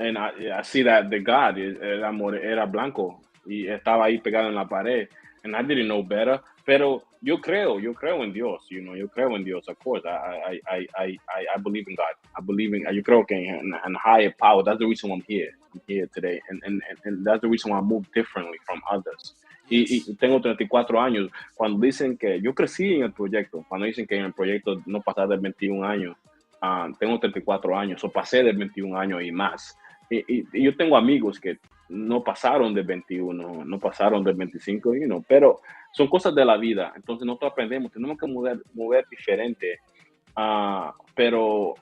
and I see that the God era blanco y estaba ahí pegado en la pared, and I didn't know better. Pero yo creo en Dios, yo creo en Dios. Of course, I believe in God. I believe in, yo creo que en higher power. That's the reason why I'm here. I'm here today, and that's the reason why I move differently from others. Yes. Y tengo 34 años. Cuando dicen que yo crecí en el proyecto, cuando dicen que en el proyecto no pasaba de 21 años, tengo 34 años, o pasé de 21 años y más. Y yo tengo amigos que no pasaron de 21, no pasaron de 25, pero son cosas de la vida. Entonces nosotros aprendemos, tenemos que mover diferente, pero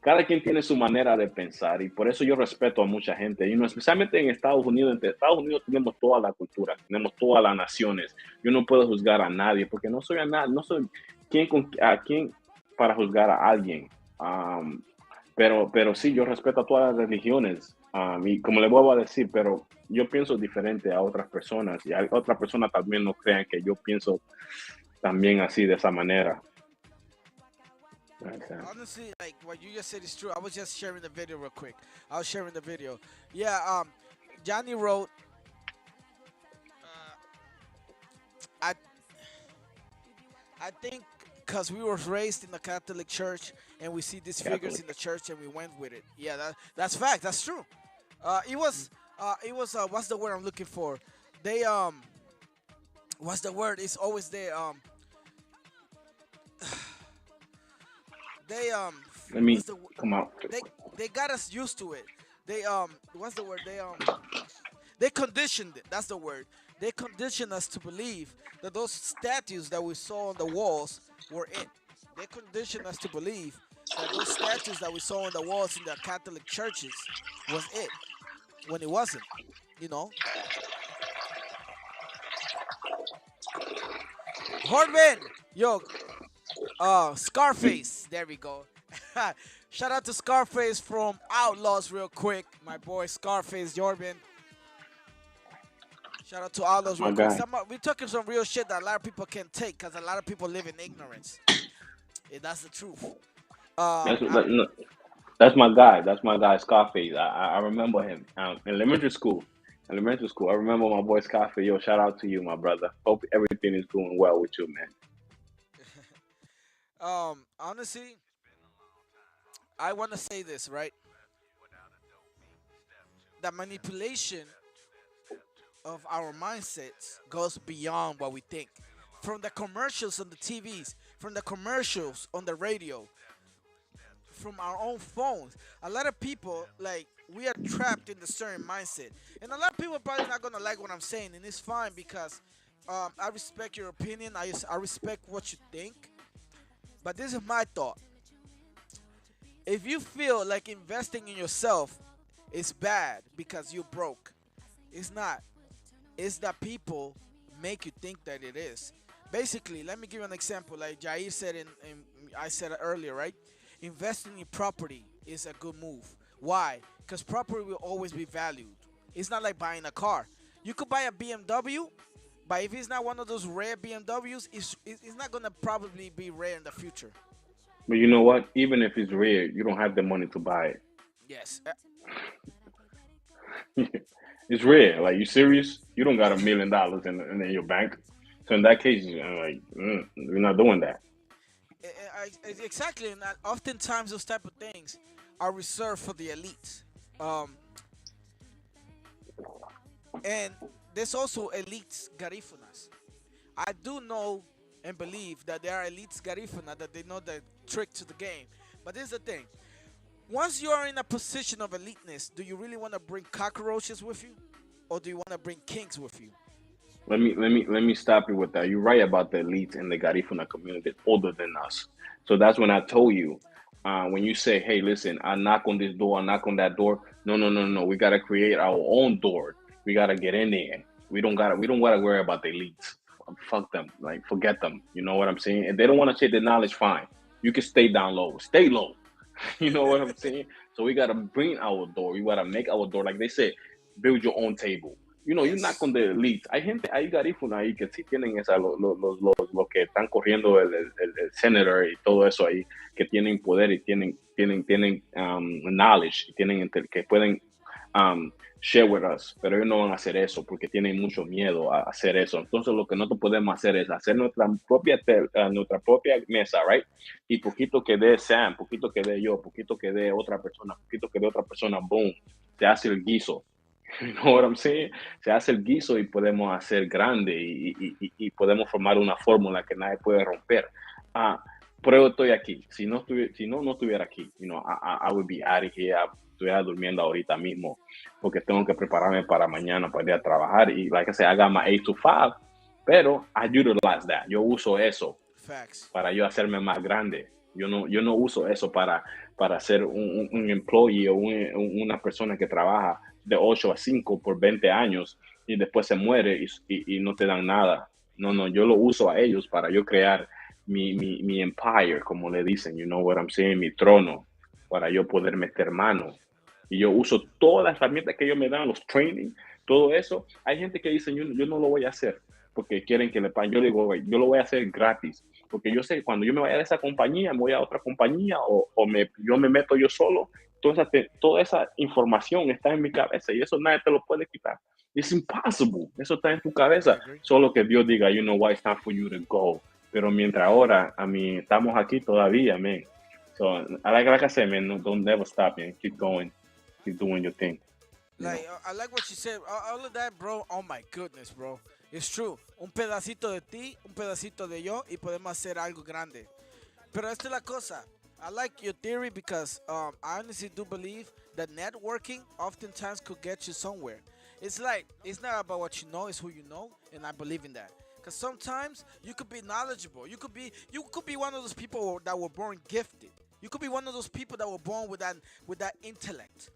cada quien tiene su manera de pensar y por eso yo respeto a mucha gente, especialmente en Estados Unidos. En Estados Unidos tenemos toda la cultura, tenemos todas las naciones. Yo no puedo juzgar a nadie porque no soy a nadie, no soy a quién para juzgar a alguien. Um, pero sí, yo respeto a todas las religiones, y como le vuelvo a decir, pero yo pienso diferente a otras personas y a otras personas también no crean que yo pienso también así de esa manera. Okay. Honestly, like what you just said is true. I was just sharing the video real quick. I was sharing the video. Yeah, Johnny wrote, I I think because we were raised in the Catholic Church and we see these figures in Catholic. the church and we went with it. Yeah, that's fact. That's true. It was what's the word I'm looking for? They what's the word? It's always there. They Let me what's the come out. they they got us used to it. They what's the word? They conditioned it. That's the word. They conditioned us to believe that those statues that we saw on the walls were it. They conditioned us to believe that those statues that we saw on the walls in the Catholic churches was it when it wasn't. You know, Horben, yo, Scarface. There we go. Shout out to Scarface from Outlaws, real quick. My boy Scarface Jordan. Shout out to all those My real quick. guy. We talking some real shit that a lot of people can take because a lot of people live in ignorance. And that's the truth. That's I, no, that's my guy. That's my guy, Scarface. I remember him in elementary school. Elementary school. I remember my boy Scarface. Yo, shout out to you, my brother. Hope everything is going well with you, man. honestly, I want to say this, right? That manipulation of our mindsets goes beyond what we think. From the commercials on the TVs, from the commercials on the radio, from our own phones. A lot of people, like, we are trapped in the certain mindset. And a lot of people are probably not going to like what I'm saying, and it's fine because I respect your opinion. I respect what you think. But this is my thought. If you feel like investing in yourself is bad because you're broke, it's not. It's that people make you think that it is. Basically, let me give you an example. Like Jair said, in I said it earlier, right? Investing in property is a good move. Why? Because property will always be valued. It's not like buying a car. You could buy a BMW, but if it's not one of those rare BMWs, it's not gonna probably be rare in the future. But you know what? Even if it's rare, you don't have the money to buy Yes. it. It's rare. Like, you serious? You don't got $1 million in your bank. So in that case, I'm like, we're not doing that. Exactly, and oftentimes those type of things are reserved for the elites. Um, and there's also elites garifunas. I do know and believe that there are elites garifuna that they know the trick to the game. But this is the thing: once you are in a position of eliteness, do you really want to bring cockroaches with you, or do you want to bring kings with you? Let me stop you with that. You're right about the elites and the Garifuna community older than us. So that's when I told you, when you say, "Hey, listen, I knock on this door, I knock on that door." No, no, no, no. We gotta create our own door. We gotta get in there. We don't gotta worry about the elites. Fuck them. Like, forget them. You know what I'm saying? If they don't want to share the knowledge, fine. You can stay down low. Stay low. You know what I'm saying? So we gotta bring our door. We gotta make our door. Like they said, build your own table. You knock Yes. on the elites. Hay garífunas ahí que sí tienen los que están corriendo el senator y todo eso ahí, que tienen poder y tienen knowledge, y que pueden um, share with us, pero ellos no van a hacer eso porque tienen mucho miedo a hacer eso. Entonces lo que nosotros podemos hacer es hacer nuestra propia mesa, right? Y poquito que dé Sam, poquito que dé yo, poquito que dé otra persona, poquito que dé otra persona, boom, se hace el guiso. You know what I'm saying? Se hace el guiso y podemos hacer grande y podemos formar una fórmula que nadie puede romper. Ah, pero estoy aquí. Si no estuviera aquí, I would be out of here. Estuviera durmiendo ahorita mismo porque tengo que prepararme para mañana para ir a trabajar. Y, like I said, I got my 8 to 5, pero I utilize that. Yo uso eso Facts. para yo hacerme más grande. Yo no uso eso para ser un employee o una persona que trabaja de 8 a 5 por 20 años y después se muere y no te dan nada. No, no, yo lo uso a ellos para yo crear mi empire, como le dicen, you know what I'm saying, mi trono, para yo poder meter mano. Y yo uso todas las herramientas que ellos me dan, los training, todo eso. Hay gente que dice, yo no lo voy a hacer porque quieren que le paguen. Yo digo, "Güey, yo lo voy a hacer gratis, porque yo sé que cuando yo me vaya de esa compañía, me voy a otra compañía yo me meto yo solo. Toda esa información está en mi cabeza y eso nadie te lo puede quitar. It's impossible. Eso está en tu I cabeza. agree. Solo que Dios diga, you know what, it's time for you to go. Pero mientras ahora, a mí, estamos aquí todavía, man. So, like I said, man, don't never stop, man. Keep going. Keep doing your thing, you know. Like I like what you said. All of that, bro. Oh my goodness, bro. It's true. Un pedacito de ti, un pedacito de yo, y podemos hacer algo grande. Pero esta es la cosa. I like your theory because I honestly do believe that networking oftentimes could get you somewhere. It's like it's not about what you know, it's who you know, and I believe in that. Because sometimes you could be knowledgeable. You could be one of those people that were born gifted. You could be one of those people that were born with that intellect.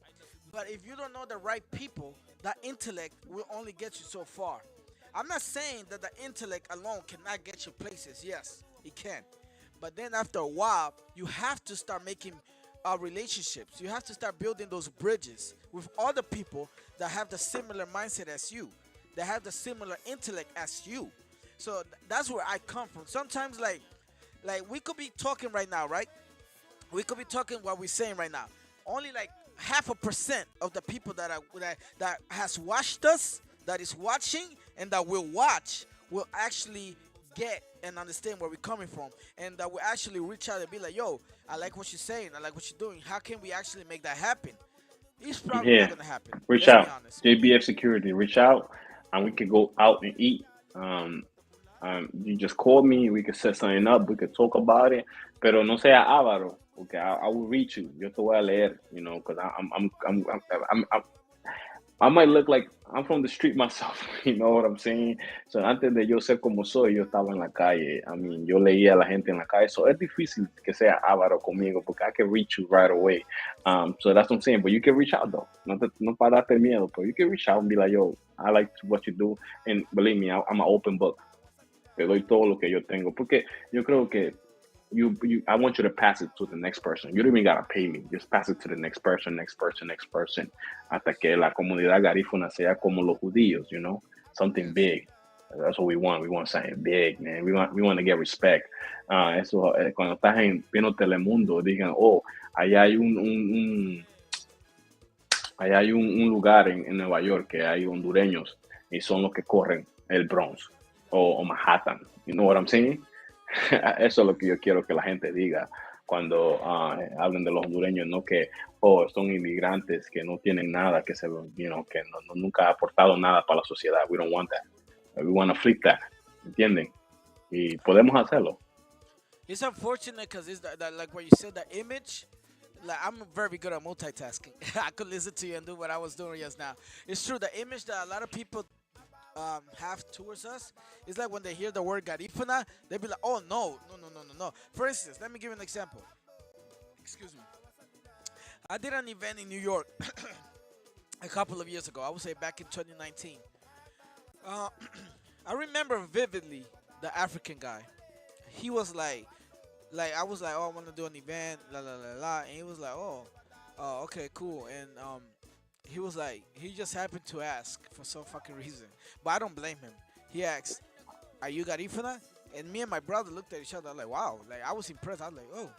But if you don't know the right people, that intellect will only get you so far. I'm not saying that the intellect alone cannot get you places. Yes, it can. But then after a while, you have to start making relationships. You have to start building those bridges with other people that have the similar mindset as you. that have the similar intellect as you. So that's where I come from. Sometimes like we could be talking right now, right? We could be talking what we're saying right now. Only like half a percent of the people that has watched us, that is watching, and that will watch will actually get and understand where we're coming from, and that will actually reach out and be like, "Yo, I like what you're saying. I like what you're doing. How can we actually make that happen?" It's I'm probably not here. gonna happen. Reach Let's be out. honest. JBF Security. Reach out, and we could go out and eat. You just call me. We could set something up. We could talk about it. Pero no sea avaro. Okay, I will reach you. Yo te voy a leer. You know, because I'm I might look like I'm from the street myself, you know what I'm saying? So antes de yo ser como soy, yo estaba en la calle. I mean, yo leía a la gente en la calle. So es difícil que sea avaro conmigo porque I can reach you right away. So that's what I'm saying. But you can reach out though. No para darte miedo, but you can reach out and be like, yo, I like what you do. And believe me, I'm an open book. Te doy todo lo que yo tengo. Porque yo creo que I want you to pass it to the next person. You don't even gotta pay me. Just pass it to the next person, next person, next person. Hasta que la comunidad garífuna sea como los judíos, you know? Something Yes. big. That's what we want. We want something big, man. We want to get respect. Eso, cuando estás en pleno Telemundo, digan, oh, allá hay allá hay un lugar en Nueva York que hay hondureños y son los que corren el Bronx o Manhattan. You know what I'm saying? Eso es lo que yo quiero que la gente diga cuando hablen de los hondureños, no que son inmigrantes que no tienen nada, que que nunca ha aportado nada para la sociedad. We don't want that. We want to flip that. ¿Entienden? Y podemos hacerlo. It's unfortunate because it's that like what you said, the image. Like I'm very good at multitasking. I could listen to you and do what I was doing just now. It's true. The image that a lot of people have towards us is like when they hear the word garifuna, they be like, "Oh no, no, no, no, no, no." For instance, let me give you an example. Excuse me. I did an event in New York a couple of years ago. I would say back in 2019. Uh, I remember vividly the African guy. He was like I was like, oh, I want to do an event, la la la la, and he was like, oh, okay, cool, and he was like, he just happened to ask for some fucking reason, but I don't blame him. He asked, "Are you Garifuna?" And me and my brother looked at each other like, wow, like I was impressed. I was like, oh,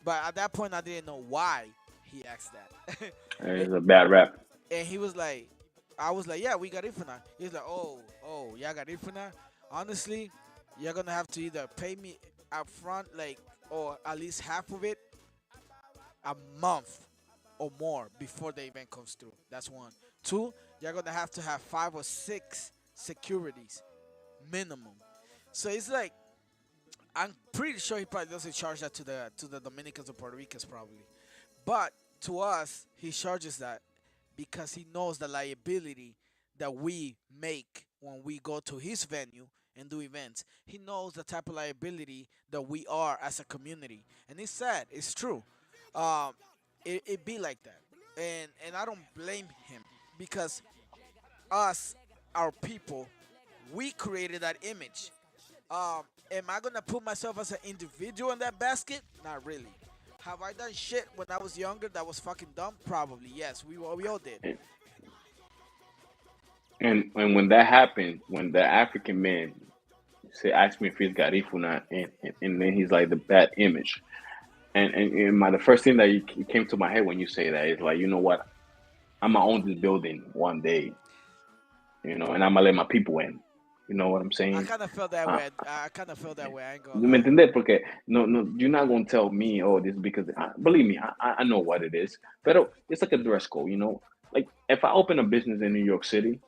but at that point I didn't know why he asked that. and, It's a bad rap. and he was like, I was like, yeah, we Garifuna. He's like, oh, yeah, Garifuna. Honestly, you're gonna have to either pay me up front, like, or at least half of it, a month or more before the event comes through. That's one. Two, you're gonna have to have 5 or 6 securities minimum. So it's like I'm pretty sure he probably doesn't charge that to the Dominicans or Puerto Ricans probably, but to us he charges that because he knows the liability that we make when we go to his venue and do events. He knows the type of liability that we are as a community, and it's sad. It's true. Um, it be like that, and I don't blame him because us, our people, we created that image. Am I gonna put myself as an individual in that basket? Not really. Have I done shit when I was younger that was fucking dumb? Probably. Yes, we all did. And when that happened, when the African man asked me if he's Garifuna, and then he's like the bad image. And the first thing that came to my head when you say that is like, you know what? I'm gonna own this building one day, and I'm gonna let my people in. You know what I'm I saying? kind of felt that Uh, way. I kind of felt that way. I ain't gonna ¿Me lie. entendés? Porque no, you're not gonna tell me, oh, this is because believe me, I know what it is. But it's like a dress code, you know. Like if I open a business in New York City,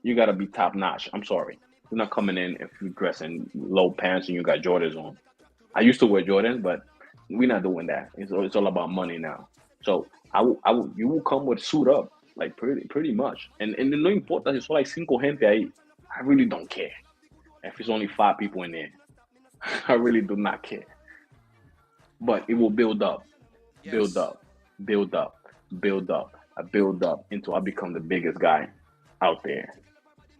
you gotta be top notch. I'm sorry, you're not coming in if you dress in low pants and you got Jordans on. I used to wear Jordans, but we're not doing that. It's all about money now. So you will come with suit up, like pretty much. And no importa si solo hay cinco gente ahí. I really don't care if it's only 5 people in there. I really do not care. But it will build up, build Yes. up, build up, build up, build up until I become the biggest guy out there.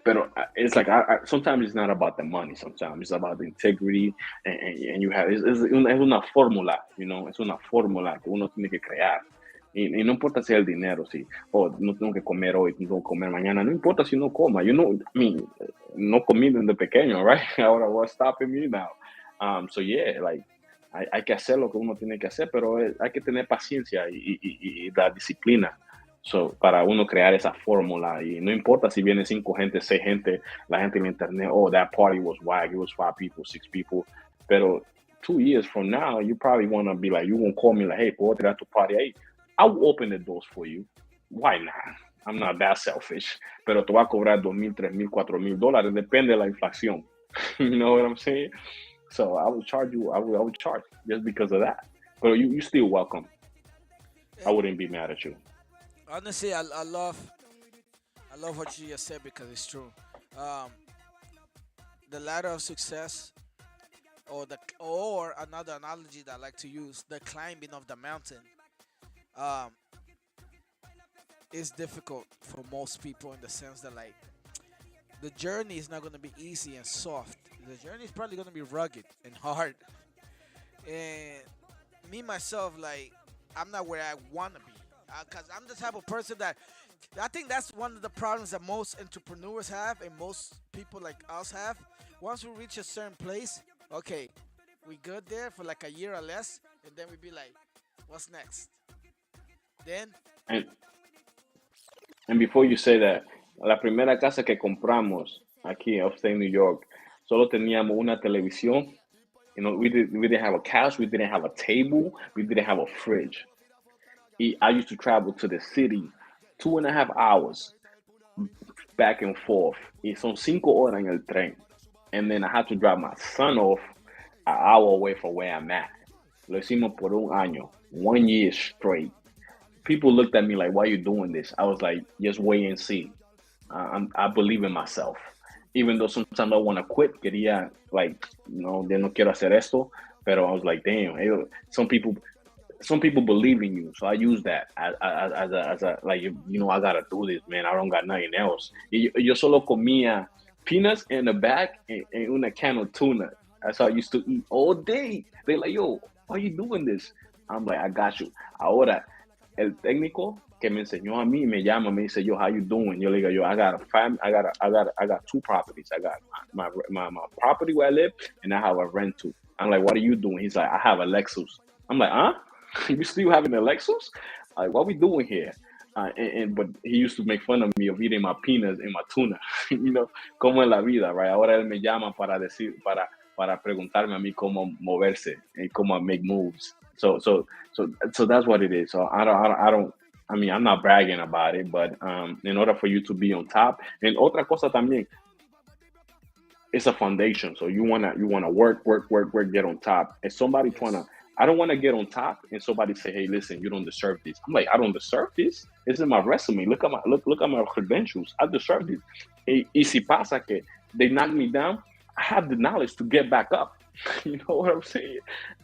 But it's like sometimes it's not about the money. Sometimes it's about the integrity, and you have es una fórmula, es una fórmula que uno tiene que crear. Y no importa si es el dinero, si, oh, no tengo que comer hoy, tengo que comer mañana, no importa si no coma. Yo no, I mean, no comí desde pequeño, right? Ahora what's stopping me now? So yeah, like, hay que hacer lo que uno tiene que hacer, pero hay que tener paciencia y la disciplina. So, para uno crear esa fórmula y no importa si viene 5 gente, 6 gente, la gente en internet, oh, that party was whack, it was 5 people, 6 people, pero 2 years from now, you probably want to be like, you won't call me like, hey, puedo tirar tu party ahí. I will open the doors for you. Why not? I'm not that selfish. Pero te voy a cobrar 2,000, 3,000, $4,000. Depende de la inflación. You know what I'm saying? So I would charge you. I would charge just because of that. But you still welcome. I Eh, wouldn't be mad at you. Honestly, I love what you just said because it's true. Um, the ladder of success, or another analogy that I like to use, the climbing of the mountain, um, is difficult for most people in the sense that like the journey is not going to be easy and soft. The journey is probably going to be rugged and hard. And me myself, like, I'm not where I want to be because I'm the type of person that I think that's one of the problems that most entrepreneurs have and most people like us have. Once we reach a certain place, okay, we good there for like a year or less, and then we be like, what's next? Then, And and before you say that, la primera casa que compramos aquí en Upstate New York, solo teníamos una televisión. You know, we didn't have a couch, we didn't have a table, we didn't have a fridge. I used to travel to the city 2.5 hours back and forth. Y son 5 horas en el tren. And then I had to drop my son off an hour away from where I'm at. Lo hicimos por un año, 1 year straight. People looked at me like, why are you doing this? I was like, just wait and see. I believe in myself. Even though sometimes I want to quit, quería, like, de no quiero hacer esto. Pero I was like, damn, some people believe in you. So I use that as a like, I gotta do this, man. I don't got nothing else. Yo solo comía peanuts in the back and una can of tuna. That's how I used to eat all day. They like, yo, why are you doing this? I'm like, I got you. Ahora, el técnico que me enseñó a mí me llama, me dice, yo, how you doing? Yo le digo, yo, I got 2 properties. I got my property where I live, and I have a rent too. I'm like, what are you doing? He's like, I have a Lexus. I'm like, huh? You still having a Lexus? Like, what we doing here? But he used to make fun of me of eating my peanuts and my tuna, como en la vida, right? Ahora él me llama para preguntarme a mí cómo moverse y cómo make moves. So that's what it is. So I don't. I mean, I'm not bragging about it, but in order for you to be on top, and otra cosa también, it's a foundation. So you wanna work, get on top. And somebody trying to, yes. I don't want to get on top and somebody say, hey, listen, you don't deserve this. I'm like, I don't deserve this. It's in my resume. Look at my credentials. I deserve this. Y si pasa que they knock me down, I have the knowledge to get back up. You know what I'm saying?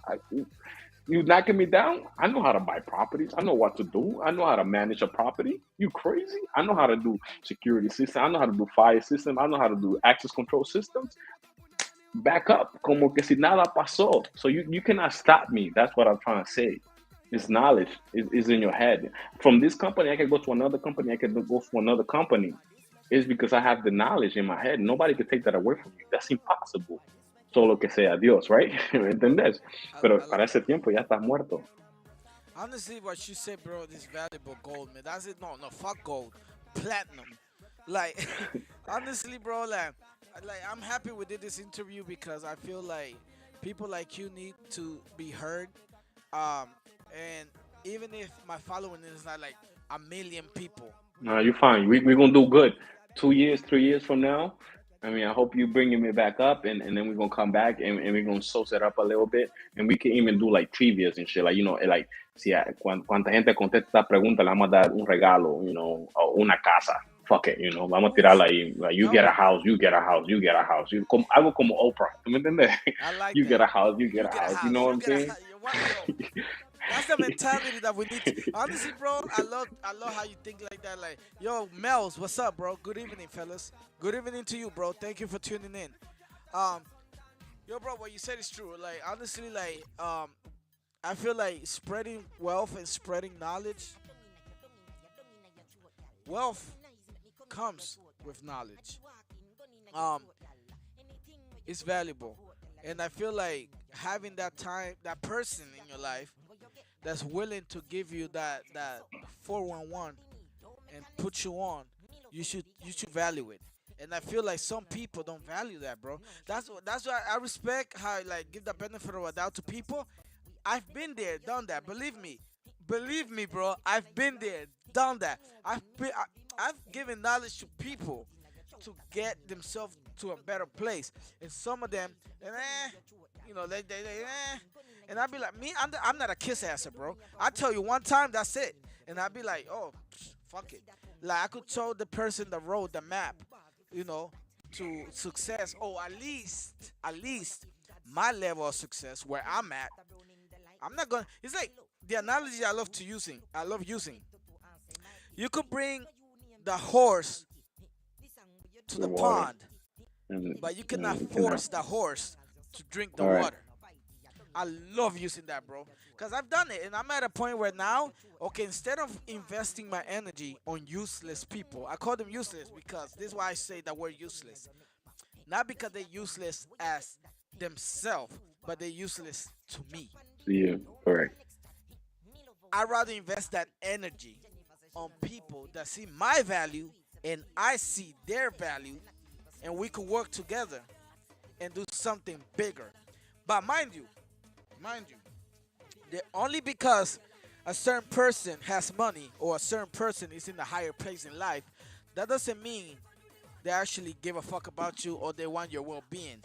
I, you knocking me down? I know how to buy properties. I know what to do. I know how to manage a property. You crazy? I know how to do security system. I know how to do fire system. I know how to do access control systems. Back up, como que si nada pasó. So you cannot stop me. That's what I'm trying to say. It's knowledge is in your head. From this company, I can go to another company. I can go to another company. It's because I have the knowledge in my head. Nobody can take that away from you. That's impossible. Solo que sea Dios, right? ¿Me entendés? Pero I para like ese that. tiempo ya estás muerto. Honestly, what you said, bro, is valuable gold, man. That's it. No, no, fuck gold, platinum. Like, honestly, bro, like I'm happy we did this interview because I feel like people like you need to be heard. Um, and even if my following is not like a million people, No, you're fine. We're gonna do good. 2 years, 3 years from now. I mean, I hope you bringing me back up, and then we're gonna come back and we're gonna sauce it up a little bit, and we can even do like trivias and shit. Like like si cuánta gente contesta esta pregunta, le vamos a dar un regalo, o una casa. Fuck it, vamos a tirarla ahí. Like, you no, get a house, you get a house, you get a house. Algo como Oprah, ¿tú me entiendes? I like You get that. a house, you get You a get a house. You know house. what You I'm get a saying? house. Yo. That's the mentality that we need to. Honestly, bro, I love how you think like that. Like, yo, Mel's, what's up, bro? Good evening, fellas. Good evening to you, bro. Thank you for tuning in. Um, yo, bro, what you said is true. Like, honestly, like, I feel like spreading wealth and spreading knowledge, wealth comes with knowledge. Um, it's valuable, and I feel like having that time, that person in your life that's willing to give you that 411 and put you on, you should value it. And I feel like some people don't value that, bro. That's why I respect how I, like, give the benefit of a doubt to people. I've been there, done that. Believe me, bro. I've been there, done that. I've given knowledge to people to get themselves to a better place, and some of them, and I'd be like, me, I'm not a kiss asser, bro. I tell you one time, that's it, and I'd be like, oh, fuck it. Like I could show the person the road, the map, you know, to success. Oh, at least my level of success where I'm at. I'm not gonna. It's like the analogy I love using. You could bring the horse to The the water. pond, And, but you cannot and you cannot. force the horse to drink the All right. water. I love using that, bro, because I've done it, and I'm at a point where now, okay, instead of investing my energy on useless people, I call them useless because this is why I say that word useless. Not because they're useless as themselves, but they're useless to me. Yeah. Correct. I'd rather invest that energy on people that see my value and I see their value, and we could work together and do something bigger. But mind you, only because a certain person has money or a certain person is in a higher place in life, that doesn't mean they actually give a fuck about you or they want your well-being.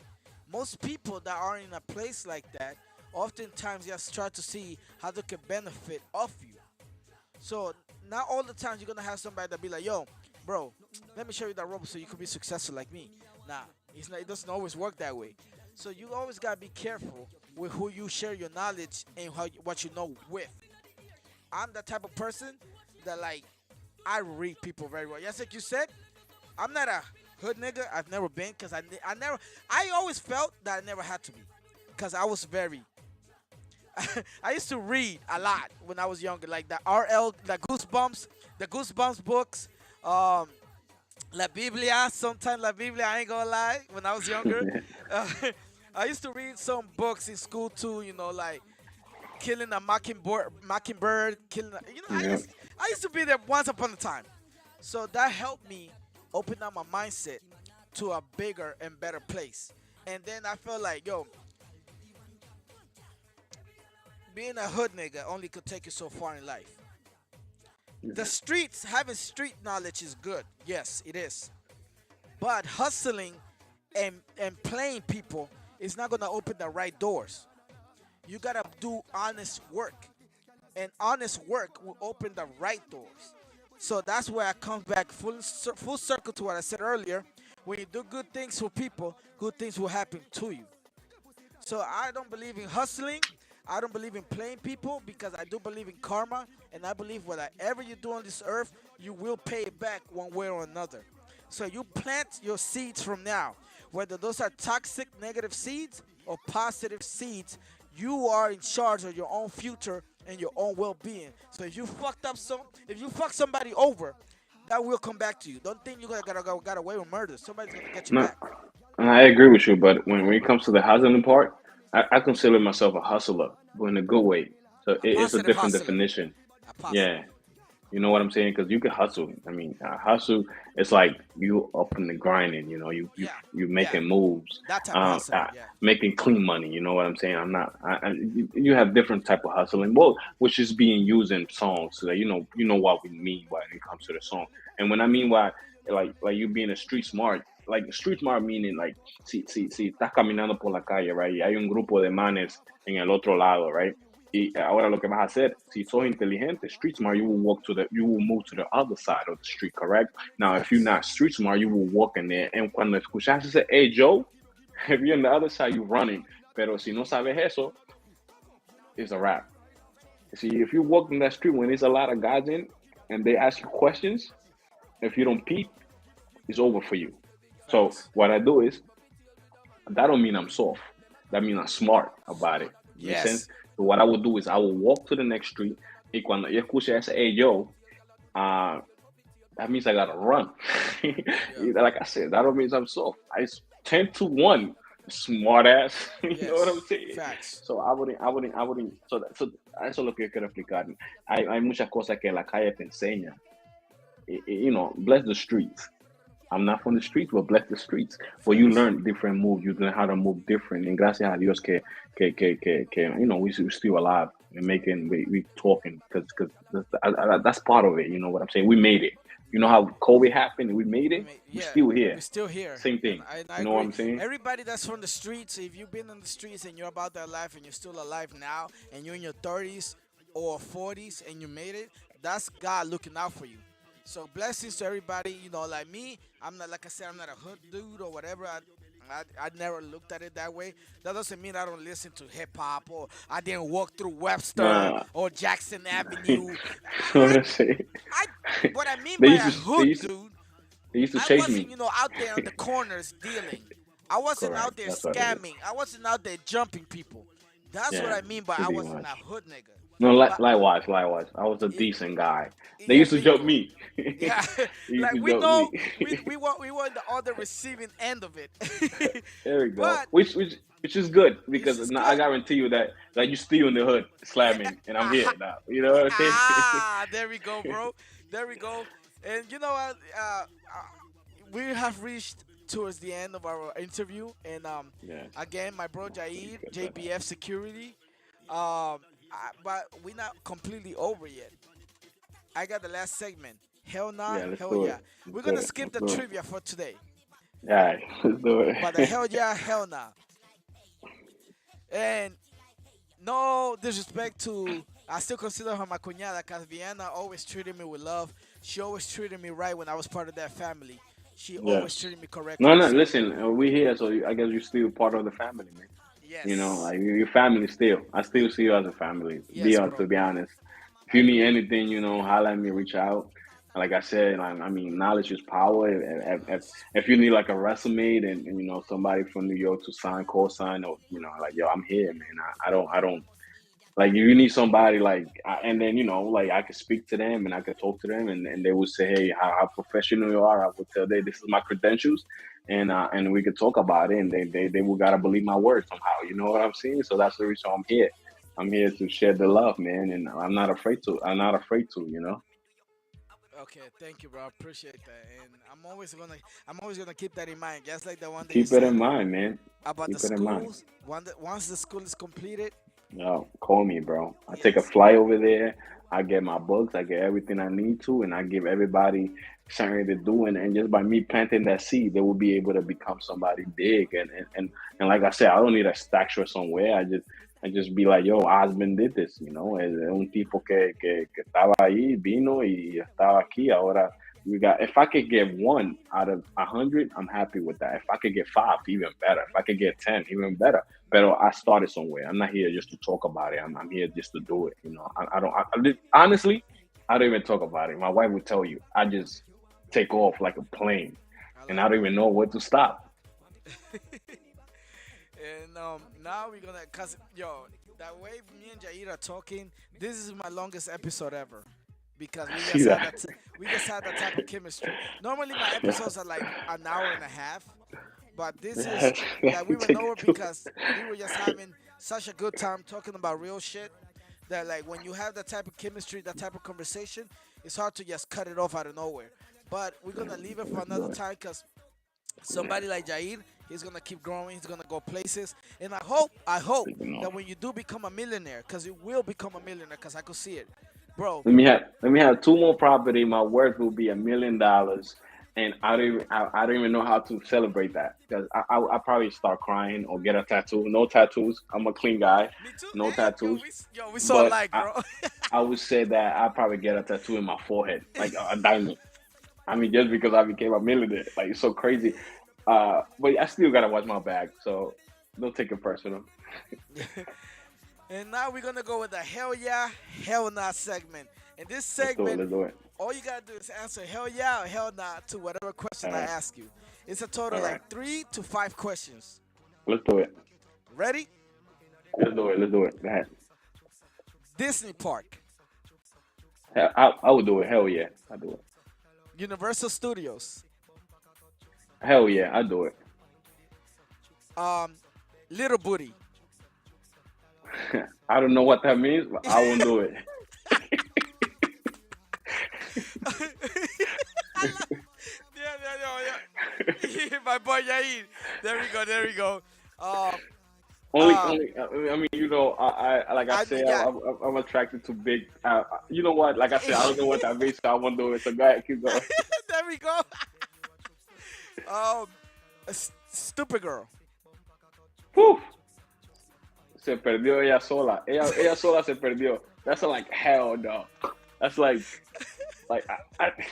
Most people that are in a place like that oftentimes just try to see how they can benefit off you. So not all the times you're gonna have somebody that be like, "Yo, bro, let me show you that rope so you can be successful like me." Nah, it's not. It doesn't always work that way. So you always gotta be careful with who you share your knowledge and what you know with. I'm the type of person that, like, I read people very well. Yes, like you said, I'm not a hood nigga. I've never been because I never. I always felt that I never had to be because I was very. I used to read a lot when I was younger, like the RL, the Goosebumps books, um, La Biblia. Sometimes La Biblia, I ain't gonna lie. When I was younger, uh, I used to read some books in school too. Like killing a mockingbird, killing. Yeah. I used to be there once upon a time. So that helped me open up my mindset to a bigger and better place. And then I felt like, yo, being a hood nigga only could take you so far in life. The streets, having street knowledge is good. Yes, it is. But hustling and playing people is not gonna open the right doors. You gotta do honest work, and honest work will open the right doors. So that's where I come back full circle to what I said earlier. When you do good things for people, good things will happen to you. So I don't believe in hustling. I don't believe in playing people because I do believe in karma, and I believe whatever you do on this earth, you will pay it back one way or another. So you plant your seeds from now, whether those are toxic, negative seeds or positive seeds. You are in charge of your own future and your own well-being. So if you fuck somebody over, that will come back to you. Don't think you're gonna got away with murder. Somebody's gonna get you No, back. I agree with you, but when it comes to the hustling part, I consider myself a hustler, but in a good way. So A it's a positive different hustler. definition. A positive. Yeah, you know what I'm saying? Because you can hustle. I mean, hustle. It's like you up in the grinding. Yeah. You Yeah. making moves, That type of hustling. Yeah. making clean money. You know what I'm saying? I'm not. You have different type of hustling. Well, which is being used in songs. So that you know what we mean when it comes to the song. And when I mean by like you being a street smart, like street smart meaning like si estás caminando por la calle, right? Y hay un grupo de manes en el otro lado, right? Y ahora lo que vas a hacer, si sos inteligente, street smart, you will move to the other side of the street, correct? Now, if you're Yes. not street smart, you will walk in there. And cuando escuchas ese, hey Joe, if you're on the other side, you're running. Pero si no sabes eso, it's a wrap. See, if you walk in that street when there's a lot of guys in and they ask you questions, if you don't peep, it's over for you. So Facts. what I do is that don't mean I'm soft. That means I'm smart about it. Make sense? Yes. So what I would do is I will walk to the next street. Y cuando yo escuche ese, hey, yo, uh, that means I gotta run. Yeah. Like I said, that don't mean I'm soft. I 10 to 1, smart ass. You know what I'm Yes. saying? Facts. So I wouldn't. So eso es lo que yo quiero explicar. Hay muchas cosas que la calle te enseña. Bless the streets. I'm not from the streets, but bless the streets. But you Facts. learn different moves. You learn how to move different. And gracias a Dios we still alive and we talking because that's part of it. You know what I'm saying? We made it. You know Yeah. how COVID happened and we made it? We're Yeah, still we're here. still here, Same and thing. I You know what agree. I'm saying? Everybody that's from the streets, if you've been in the streets and you're about that life and you're still alive now, and you're in your 30s or 40s and you made it, that's God looking out for you. So blessings to everybody. Like me, I'm not, like I said, I'm not a hood dude or whatever. I never looked at it that way. That doesn't mean I don't listen to hip hop or I didn't walk through Webster Nah. or Jackson You Avenue. know what I, I'm saying? I, what I mean they by used a to they hood used to dude, they used to I chase wasn't, me. out there on the corners dealing. I wasn't Correct. out there That's what it is. scamming. I wasn't out there jumping people. That's what Yeah, I mean by I pretty wasn't much. a hood nigga. No, But likewise. I was a it, decent guy. They yeah, used to jump bingo. me. Yeah, They used like to we jump me. know we were in the other receiving end of it. There we go. But Which is good it's because just now I good. guarantee you that you still in the hood Yeah. slamming, and I'm here now. You know what I'm saying? There we go, bro. There we go. And you know what? We have reached towards the end of our interview, and Yeah. again, my bro Let me Jair, get that out. JBF Security. But we're not completely over yet. I got the last segment. Hell nah, Yeah, let's hell do yeah. it. Let's We're do gonna it. skip Let's the do it. trivia for today, All right, let's do but the it. hell yeah, hell nah. And no disrespect to, I still consider her my cuñada because Vienna always treated me with love. She always treated me right when I was part of that family. She always Yes. treated me No, correctly. no. So Listen, we here, so I guess you're still part of the family, man. yes, Like your family still. I y- still see you as a family. yes, To bro, be honest. If I you need agree. anything, holler at me, reach out. Like I said, I mean, knowledge is power. Yes, If you need like a resume and somebody from New York to sign, co-sign, or like yo, I'm here, man. I don't like you need somebody and then like I could speak to them and I could talk to them and they would say, hey, how professional you are. I would tell them this is my credentials, and we could talk about it, and they would gotta believe my word somehow. You know what I'm saying? So that's the reason I'm here. I'm here to share the love, man, and I'm not afraid to. I'm not afraid to. okay, thank you, bro. I appreciate that, and I'm always gonna keep that in mind. Just like the one that you Keep it in said mind, man. about the Keep it in mind. schools. Once the school is completed, Call me, bro. I take a yes, flight over there. I get my books. I get everything I need to, and I give everybody something to do. And just by me planting that seed, they will be able to become somebody big. And like I said, I don't need a statue somewhere. I just be like, yo, Osben did this, Es un tipo que estaba ahí, vino y estaba aquí. Ahora if I could get one out of 100, I'm happy with that. If I could get five, even better. If I could get 10, even better. But I started somewhere. I'm not here just to talk about it. I'm here just to do it. I don't. Honestly, I don't even talk about it. My wife would tell you. I just take off like a plane, I and I love don't even know where to stop. it. And now we're gonna, cause yo, that way me and Jair are talking. This is my longest episode ever because I see that. we just had that type of chemistry. Normally my Yeah, episodes are like an hour and a half, but this is yes, like we went take over it to. because we were just having such a good time talking about real shit that like when you have that type of chemistry, that type of conversation, it's hard to just cut it off out of nowhere. But we're Yeah, gonna leave it for let's another do it. time because Yeah, somebody like Jair, he's gonna keep growing. He's gonna go places, and I hope taking off. that when you do become a millionaire, because you will become a millionaire, because I could see it, bro. Let me have two more property. My worth will be $1 million, and I don't even know how to celebrate that because I probably start crying or get a tattoo. No tattoos. I'm a clean guy. Me too. No Hey, yo, tattoos. we saw But alike, bro. I would say that I probably get a tattoo in my forehead, like a diamond. I mean, just because I became a millionaire, like it's so crazy. But I still gotta watch my bag, so don't take it personal. And now we're gonna go with the hell yeah, hell nah segment. In this Let's do it. segment, Let's do it. all you gotta do is answer hell yeah or hell nah to whatever question All I right. ask you. It's a total All like right. 3 to 5 questions. Let's do it. Ready? Let's do it. Let's do it. Go ahead. Disney Park, I would do it. Hell yeah, I do it. Universal Studios, Hell yeah, I do it. um, Little Booty. I don't know what that means, but I won't do it. Yeah, yeah, yeah, yeah. My boy Yair. There we go. There we go. Um, uh, Only. I mean, you know, like I say, yeah. I'm attracted to big. You know what? Like I said, I don't know what that means, so I won't do it. So go ahead, keep going. There we go. Um, Stupid Girl. Whew. Se perdió ella sola. Ella sola se perdió. That's like hell no. That's like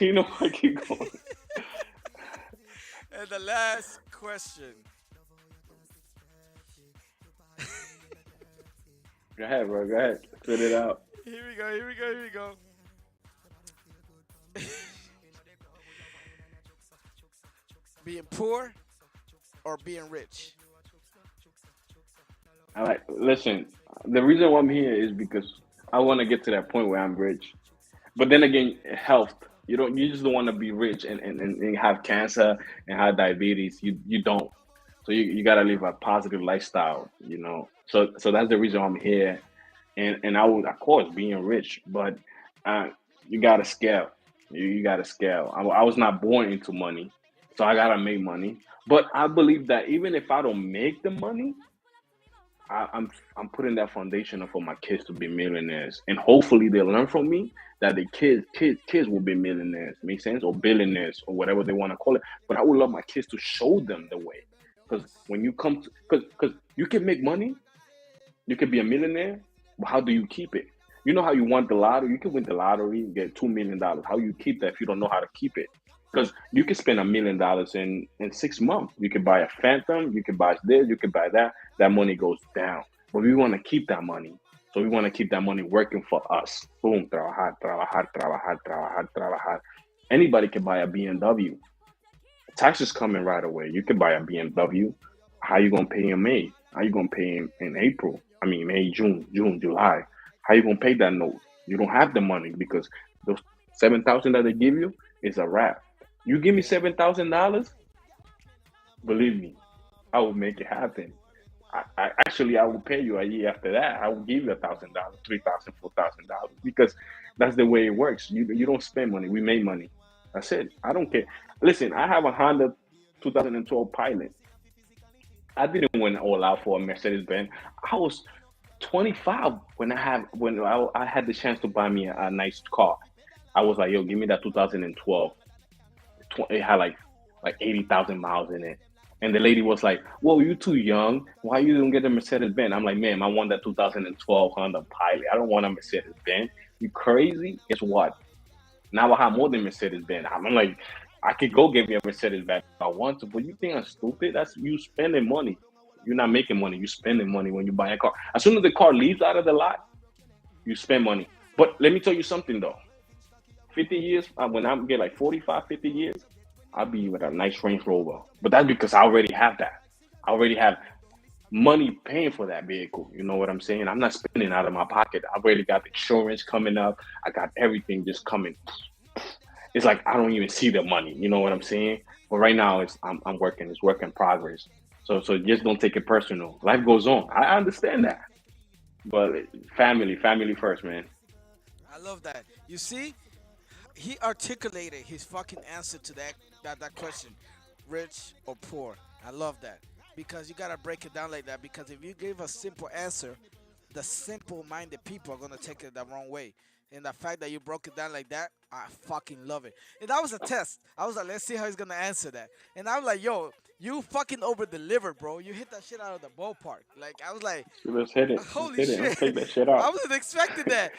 you know, I keep going. And the last question. Go ahead, bro. Go ahead. Spit it out. Here we go. Here we go. Here we go. Being poor or being rich? I like. Listen, the reason why I'm here is because I want to get to that point where I'm rich. But then again, health. You don't. You just don't want to be rich and have cancer and have diabetes. You don't. So you gotta live a positive lifestyle. You know. So that's the reason I'm here. And I would, of course, being rich, but uh, you gotta scale. You gotta scale. I was not born into money, so I gotta make money. But I believe that even if I don't make the money, I'm putting that foundation up for my kids to be millionaires, and hopefully they learn from me that the kids will be millionaires. Make sense? Or billionaires or whatever they want to call it. But I would love my kids to show them the way, because when you come to, because you can make money, you can be a millionaire, but how do you keep it? You know how you want the lottery? You can win the lottery and get $2 million. How you keep that if you don't know how to keep it? Because you can spend $1 million in 6 months. You can buy a Phantom, you can buy this, you can buy that. That money goes down. But we want to keep that money. So we want to keep that money working for us. Boom, trabajar, trabajar, trabajar, trabajar, trabajar. Anybody can buy a BMW. Taxes coming right away. You can buy a BMW. How you gonna pay in May? How you gonna pay in April? I mean May, June, July. How you gonna pay that note? You don't have the money because those 7,000 that they give you is a wrap. You give me $7,000, believe me, I will make it happen. I actually I will pay you a year after that. I will give you $1,000, 3,000, $4,000 because that's the way it works. You don't spend money. We make money. That's it. I don't care. Listen, I have a Honda 2012 Pilot. I didn't win all out for a Mercedes Benz. I was 25 when I had the chance to buy me a nice car. I was like, yo, give me that 2012. It had like 80,000 miles in it. And the lady was like, "Whoa, you too young. Why you don't get a Mercedes Benz?" I'm like, "Ma'am, I want that 2012 Honda Pilot. I don't want a Mercedes Benz. You crazy? Guess what? Now I have more than Mercedes Benz. I'm like, I could go get me a Mercedes Benz if I want to, but you think I'm stupid? That's you spending money. You're not making money. You're spending money when you buy a car. As soon as the car leaves out of the lot, you spend money. But let me tell you something though. 50 years, when I get like 45, 50 years, I'll be with a nice Range Rover. But that's because I already have that. I already have money paying for that vehicle. You know what I'm saying? I'm not spending out of my pocket. I already got the insurance coming up. I got everything just coming. It's like I don't even see the money. You know what I'm saying? But right now, I'm working. It's work in progress. So just don't take it personal. Life goes on. I understand that. But family first, man. I love that. You see, he articulated his fucking answer to that question, rich or poor. I love that because you gotta break it down like that. Because if you give a simple answer, the simple-minded people are gonna take it the wrong way. And the fact that you broke it down like that, I fucking love it. And that was a test. I was like, let's see how he's gonna answer that. And I was like, yo, you fucking over delivered, bro. You hit that shit out of the ballpark. Like I was like, So let's hit it. Let's holy hit it. Let's shit. take that shit I out. wasn't expecting that.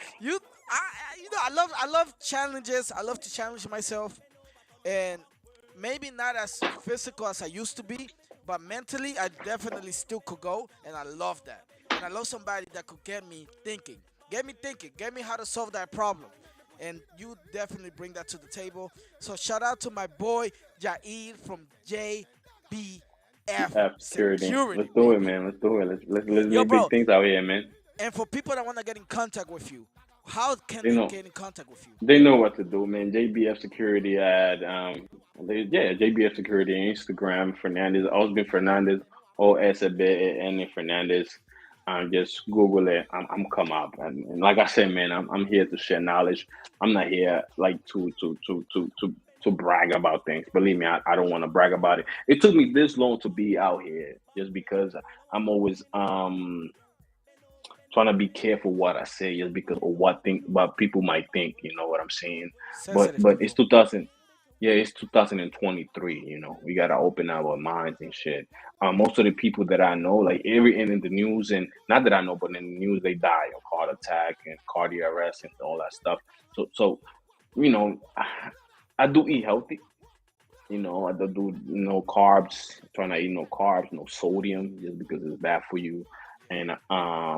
I love challenges. I love to challenge myself, and maybe not as physical as I used to be, but mentally I definitely still could go, and I love that. And I love somebody that could get me how to solve that problem. And you definitely bring that to the table. So shout out to my boy Jair from JBF. JBF F security. security, Let's do it, baby. man. Let's do it. Let's Yo, make big bro, things out here, man. and for people that want to get in contact with you, how can They they know get in contact with you? they know what to do, man. JBF security at JBF security Instagram Fernandez Osben Fernandez OSBEN Fernandez. Just Google it. I'm come up, and like I said, man, I'm here to share knowledge. I'm not here like to brag about things. Believe me, I don't want to brag about it. It took me this long to be out here just because I'm always trying to be careful what I say just because of what people might think, you know what I'm saying? Sensitive But it's people. 2000, yeah, it's 2023, you know. We gotta open our minds and shit. Most of the people that I know, like every in the news, and not that I know, but in the news they die of heart attack and cardiac arrest and all that stuff. So you know, I do eat healthy. You know, I don't do no carbs, trying to eat no carbs, no sodium, just because it's bad for you. And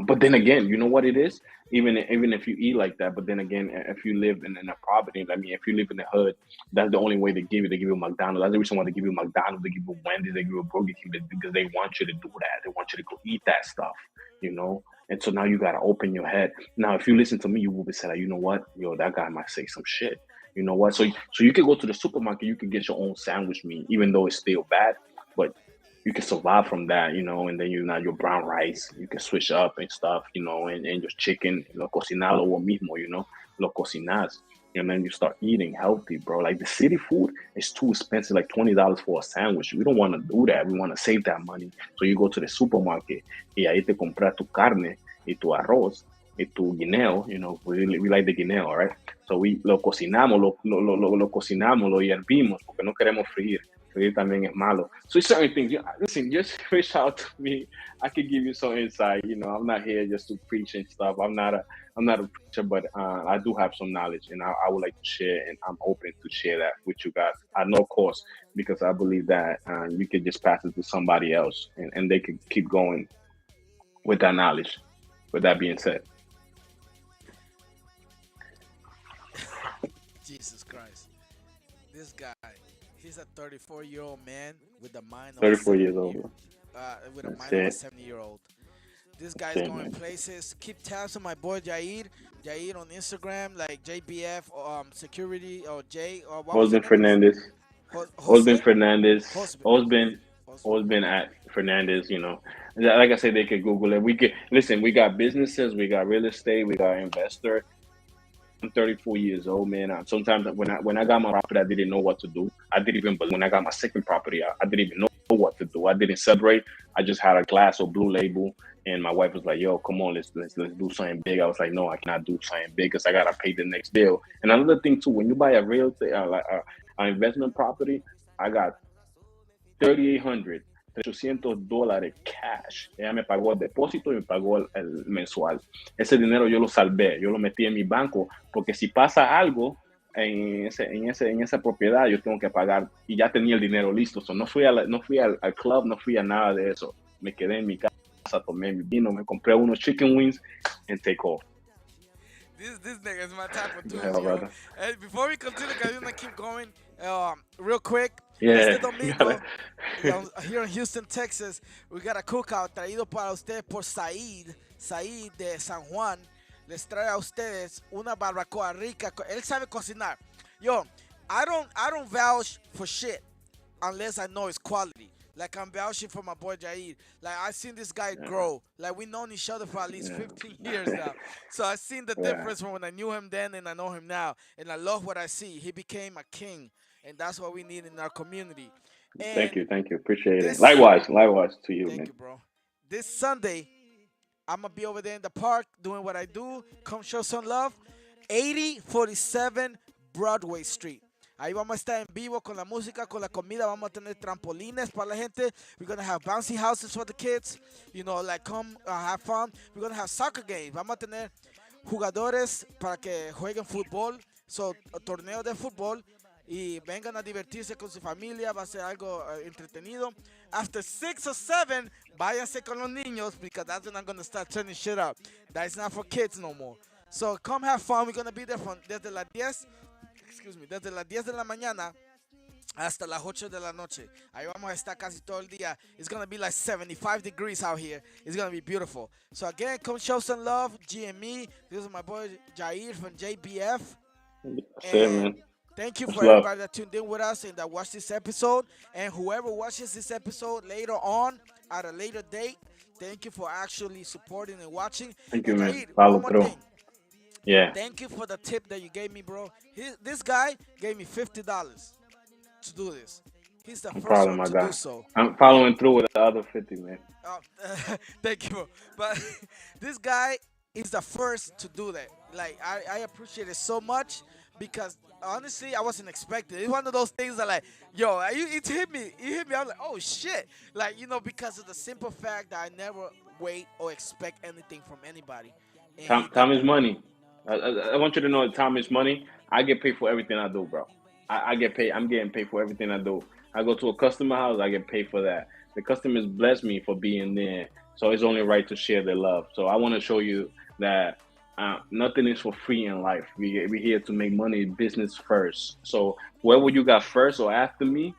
but then again, you know what it is? Even if you eat like that, but then again, if you live in a poverty, I mean, if you live in the hood, that's the only way they give you. They give you McDonald's. That's the reason why they give you McDonald's. They give you Wendy's. They give you Burger King because they want you to do that. They want you to go eat that stuff. You know. And so now you gotta open your head. Now, if you listen to me, you will be saying, you know what, yo, that guy might say some shit. You know what? So you can go to the supermarket, you can get your own sandwich meat, even though it's still bad, but you can survive from that, you know, and then you know your brown rice, you can switch up and stuff, you know, and your chicken, lo cocinalo o mismo, you know, lo cocinas. And then you start eating healthy, bro. Like the city food is too expensive, like $20 for a sandwich. We don't want to do that. We want to save that money. So you go to the supermarket y ahí te compras tu carne y tu arroz y tu guineo, you know, we like the guineo, right? So lo cocinamos, lo cocinamos, lo hervimos, porque no queremos freír. Freír también es malo. So certain things, listen, just reach out to me. I could give you some insight. You know, I'm not here just to preach and stuff. I'm not a preacher, but I do have some knowledge, and I would like to share, and I'm open to share that with you guys at no cost because I believe that you could just pass it to somebody else, and they could keep going with that knowledge. With that being said, Jesus Christ. This guy, he's a 34-year-old man with the mind of a 34 years 70 year old. with a That's mind of a it. 70-year-old. This That's guy's it, going man. places. Keep tabs on my boy Jair. Jair on Instagram, like JBF security or J or what was the Osben name of his Fernandez. Osben Jose? Fernandez. Husband. Husband. Osben at Fernandez. You know, like I said, they could Google it. We could listen. We got businesses. We got real estate. We got investor. I'm 34 years old, man. Sometimes when I got my property, I didn't know what to do. I didn't even believe when I got my second property. I didn't even know what to do. I didn't celebrate. I just had a glass of blue label, and my wife was like, "Yo, come on, let's do something big." I was like, "No, I cannot do something big because I gotta pay the next bill." And another thing too, when you buy a real estate, like an investment property, I got 3,800, $800 cash. Ella me pagó el depósito y me pagó el mensual. Ese dinero yo lo salvé, yo lo metí en mi banco, porque si pasa algo en esa propiedad, yo tengo que pagar y ya tenía el dinero listo. So, no fui al club, no fui a nada de eso. Me quedé en mi casa, tomé mi vino, me compré unos chicken wings and take off. This nigga is my type of Go dudes, ahead, yo. brother. Before we continue, guys, we're gonna keep going. Real quick. Este Yeah, you gotta, domingo, here in Houston, Texas, we got a cookout traído para ustedes por Said. Said de San Juan les trae a ustedes una barbacoa rica. Él sabe cocinar. Yo, I don't vouch for shit unless I know it's quality. Like I'm vouching for my boy Jair. Like I seen this guy yeah, grow. Like we known each other for at least 15 years yeah, now. So I seen the yeah. difference from when I knew him then and I know him now. And I love what I see. He became a king. And that's what we need in our community. And Thank you, appreciate it. this Likewise to you, thank man. you, bro. This Sunday, I'm gonna be over there in the park doing what I do. Come show some love. 8047 Broadway Street. Ahí vamos a estar en vivo con la música, con la comida. Vamos a tener trampolines para la gente. We're gonna have bouncy houses for the kids. You know, like come have fun. We're gonna have soccer games. Vamos a tener jugadores para que jueguen fútbol. So, torneos de fútbol. Y vengan a divertirse con su familia. Va a ser algo entretenido. After 6 or 7, váyanse con los niños because that's when I'm gonna start turning shit up. That's not for kids no more. So come have fun. We're gonna be there from desde las 10 de la mañana hasta las 8 de la noche. Ahí vamos a estar casi todo el día. It's going to be like 75 degrees out here. It's going to be beautiful. So again, come show some love, GME. This is my boy Jair from JBF. That's it, And man. thank you Much for love. everybody that tuned in with us and that watched this episode. And whoever watches this episode later on at a later date, thank you for actually supporting and watching. Thank you, And man. Jair, Follow one more through. thing. Yeah. Thank you for the tip that you gave me, bro. This guy gave me $50 to do this. He's the No first problem, one my to do guy. so. I'm And following through with the other 50, man. uh, thank you, bro. But this guy is the first to do that. Like I appreciate it so much because honestly, I wasn't expecting. It's one of those things that like, yo, it hit me. It hit me. I'm like, oh shit. Like because of the simple fact that I never wait or expect anything from anybody. And he did Time is that. money. I want you to know that time is money. I get paid for everything I do, bro. I get paid. I'm getting paid for everything I do. I go to a customer house, I get paid for that. The customers bless me for being there, so it's only right to share their love. So I want to show you that nothing is for free in life. We here to make money, business first. So whoever you got first or after me,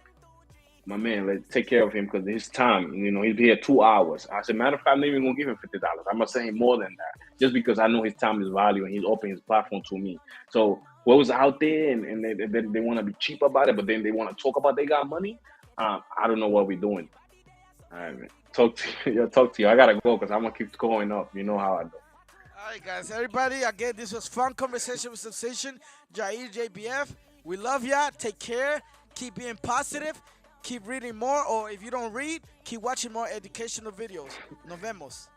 my man, let's take care of him because his time, he's here 2 hours. As a matter of fact, I'm not even gonna give him $50. I'm gonna say him more than that, just because I know his time is value and he's opening his platform to me. So what was out there and they want to be cheap about it, but then they want to talk about they got money. I don't know what we're doing. All right, man. Talk to you. Talk to you. I gotta go because I'm gonna keep going up. You know how I do. All right, guys, everybody. Again, this was fun conversation with Sensation, Jair JBF. We love ya. Take care. Keep being positive. Keep reading more, or if you don't read, keep watching more educational videos. Nos vemos.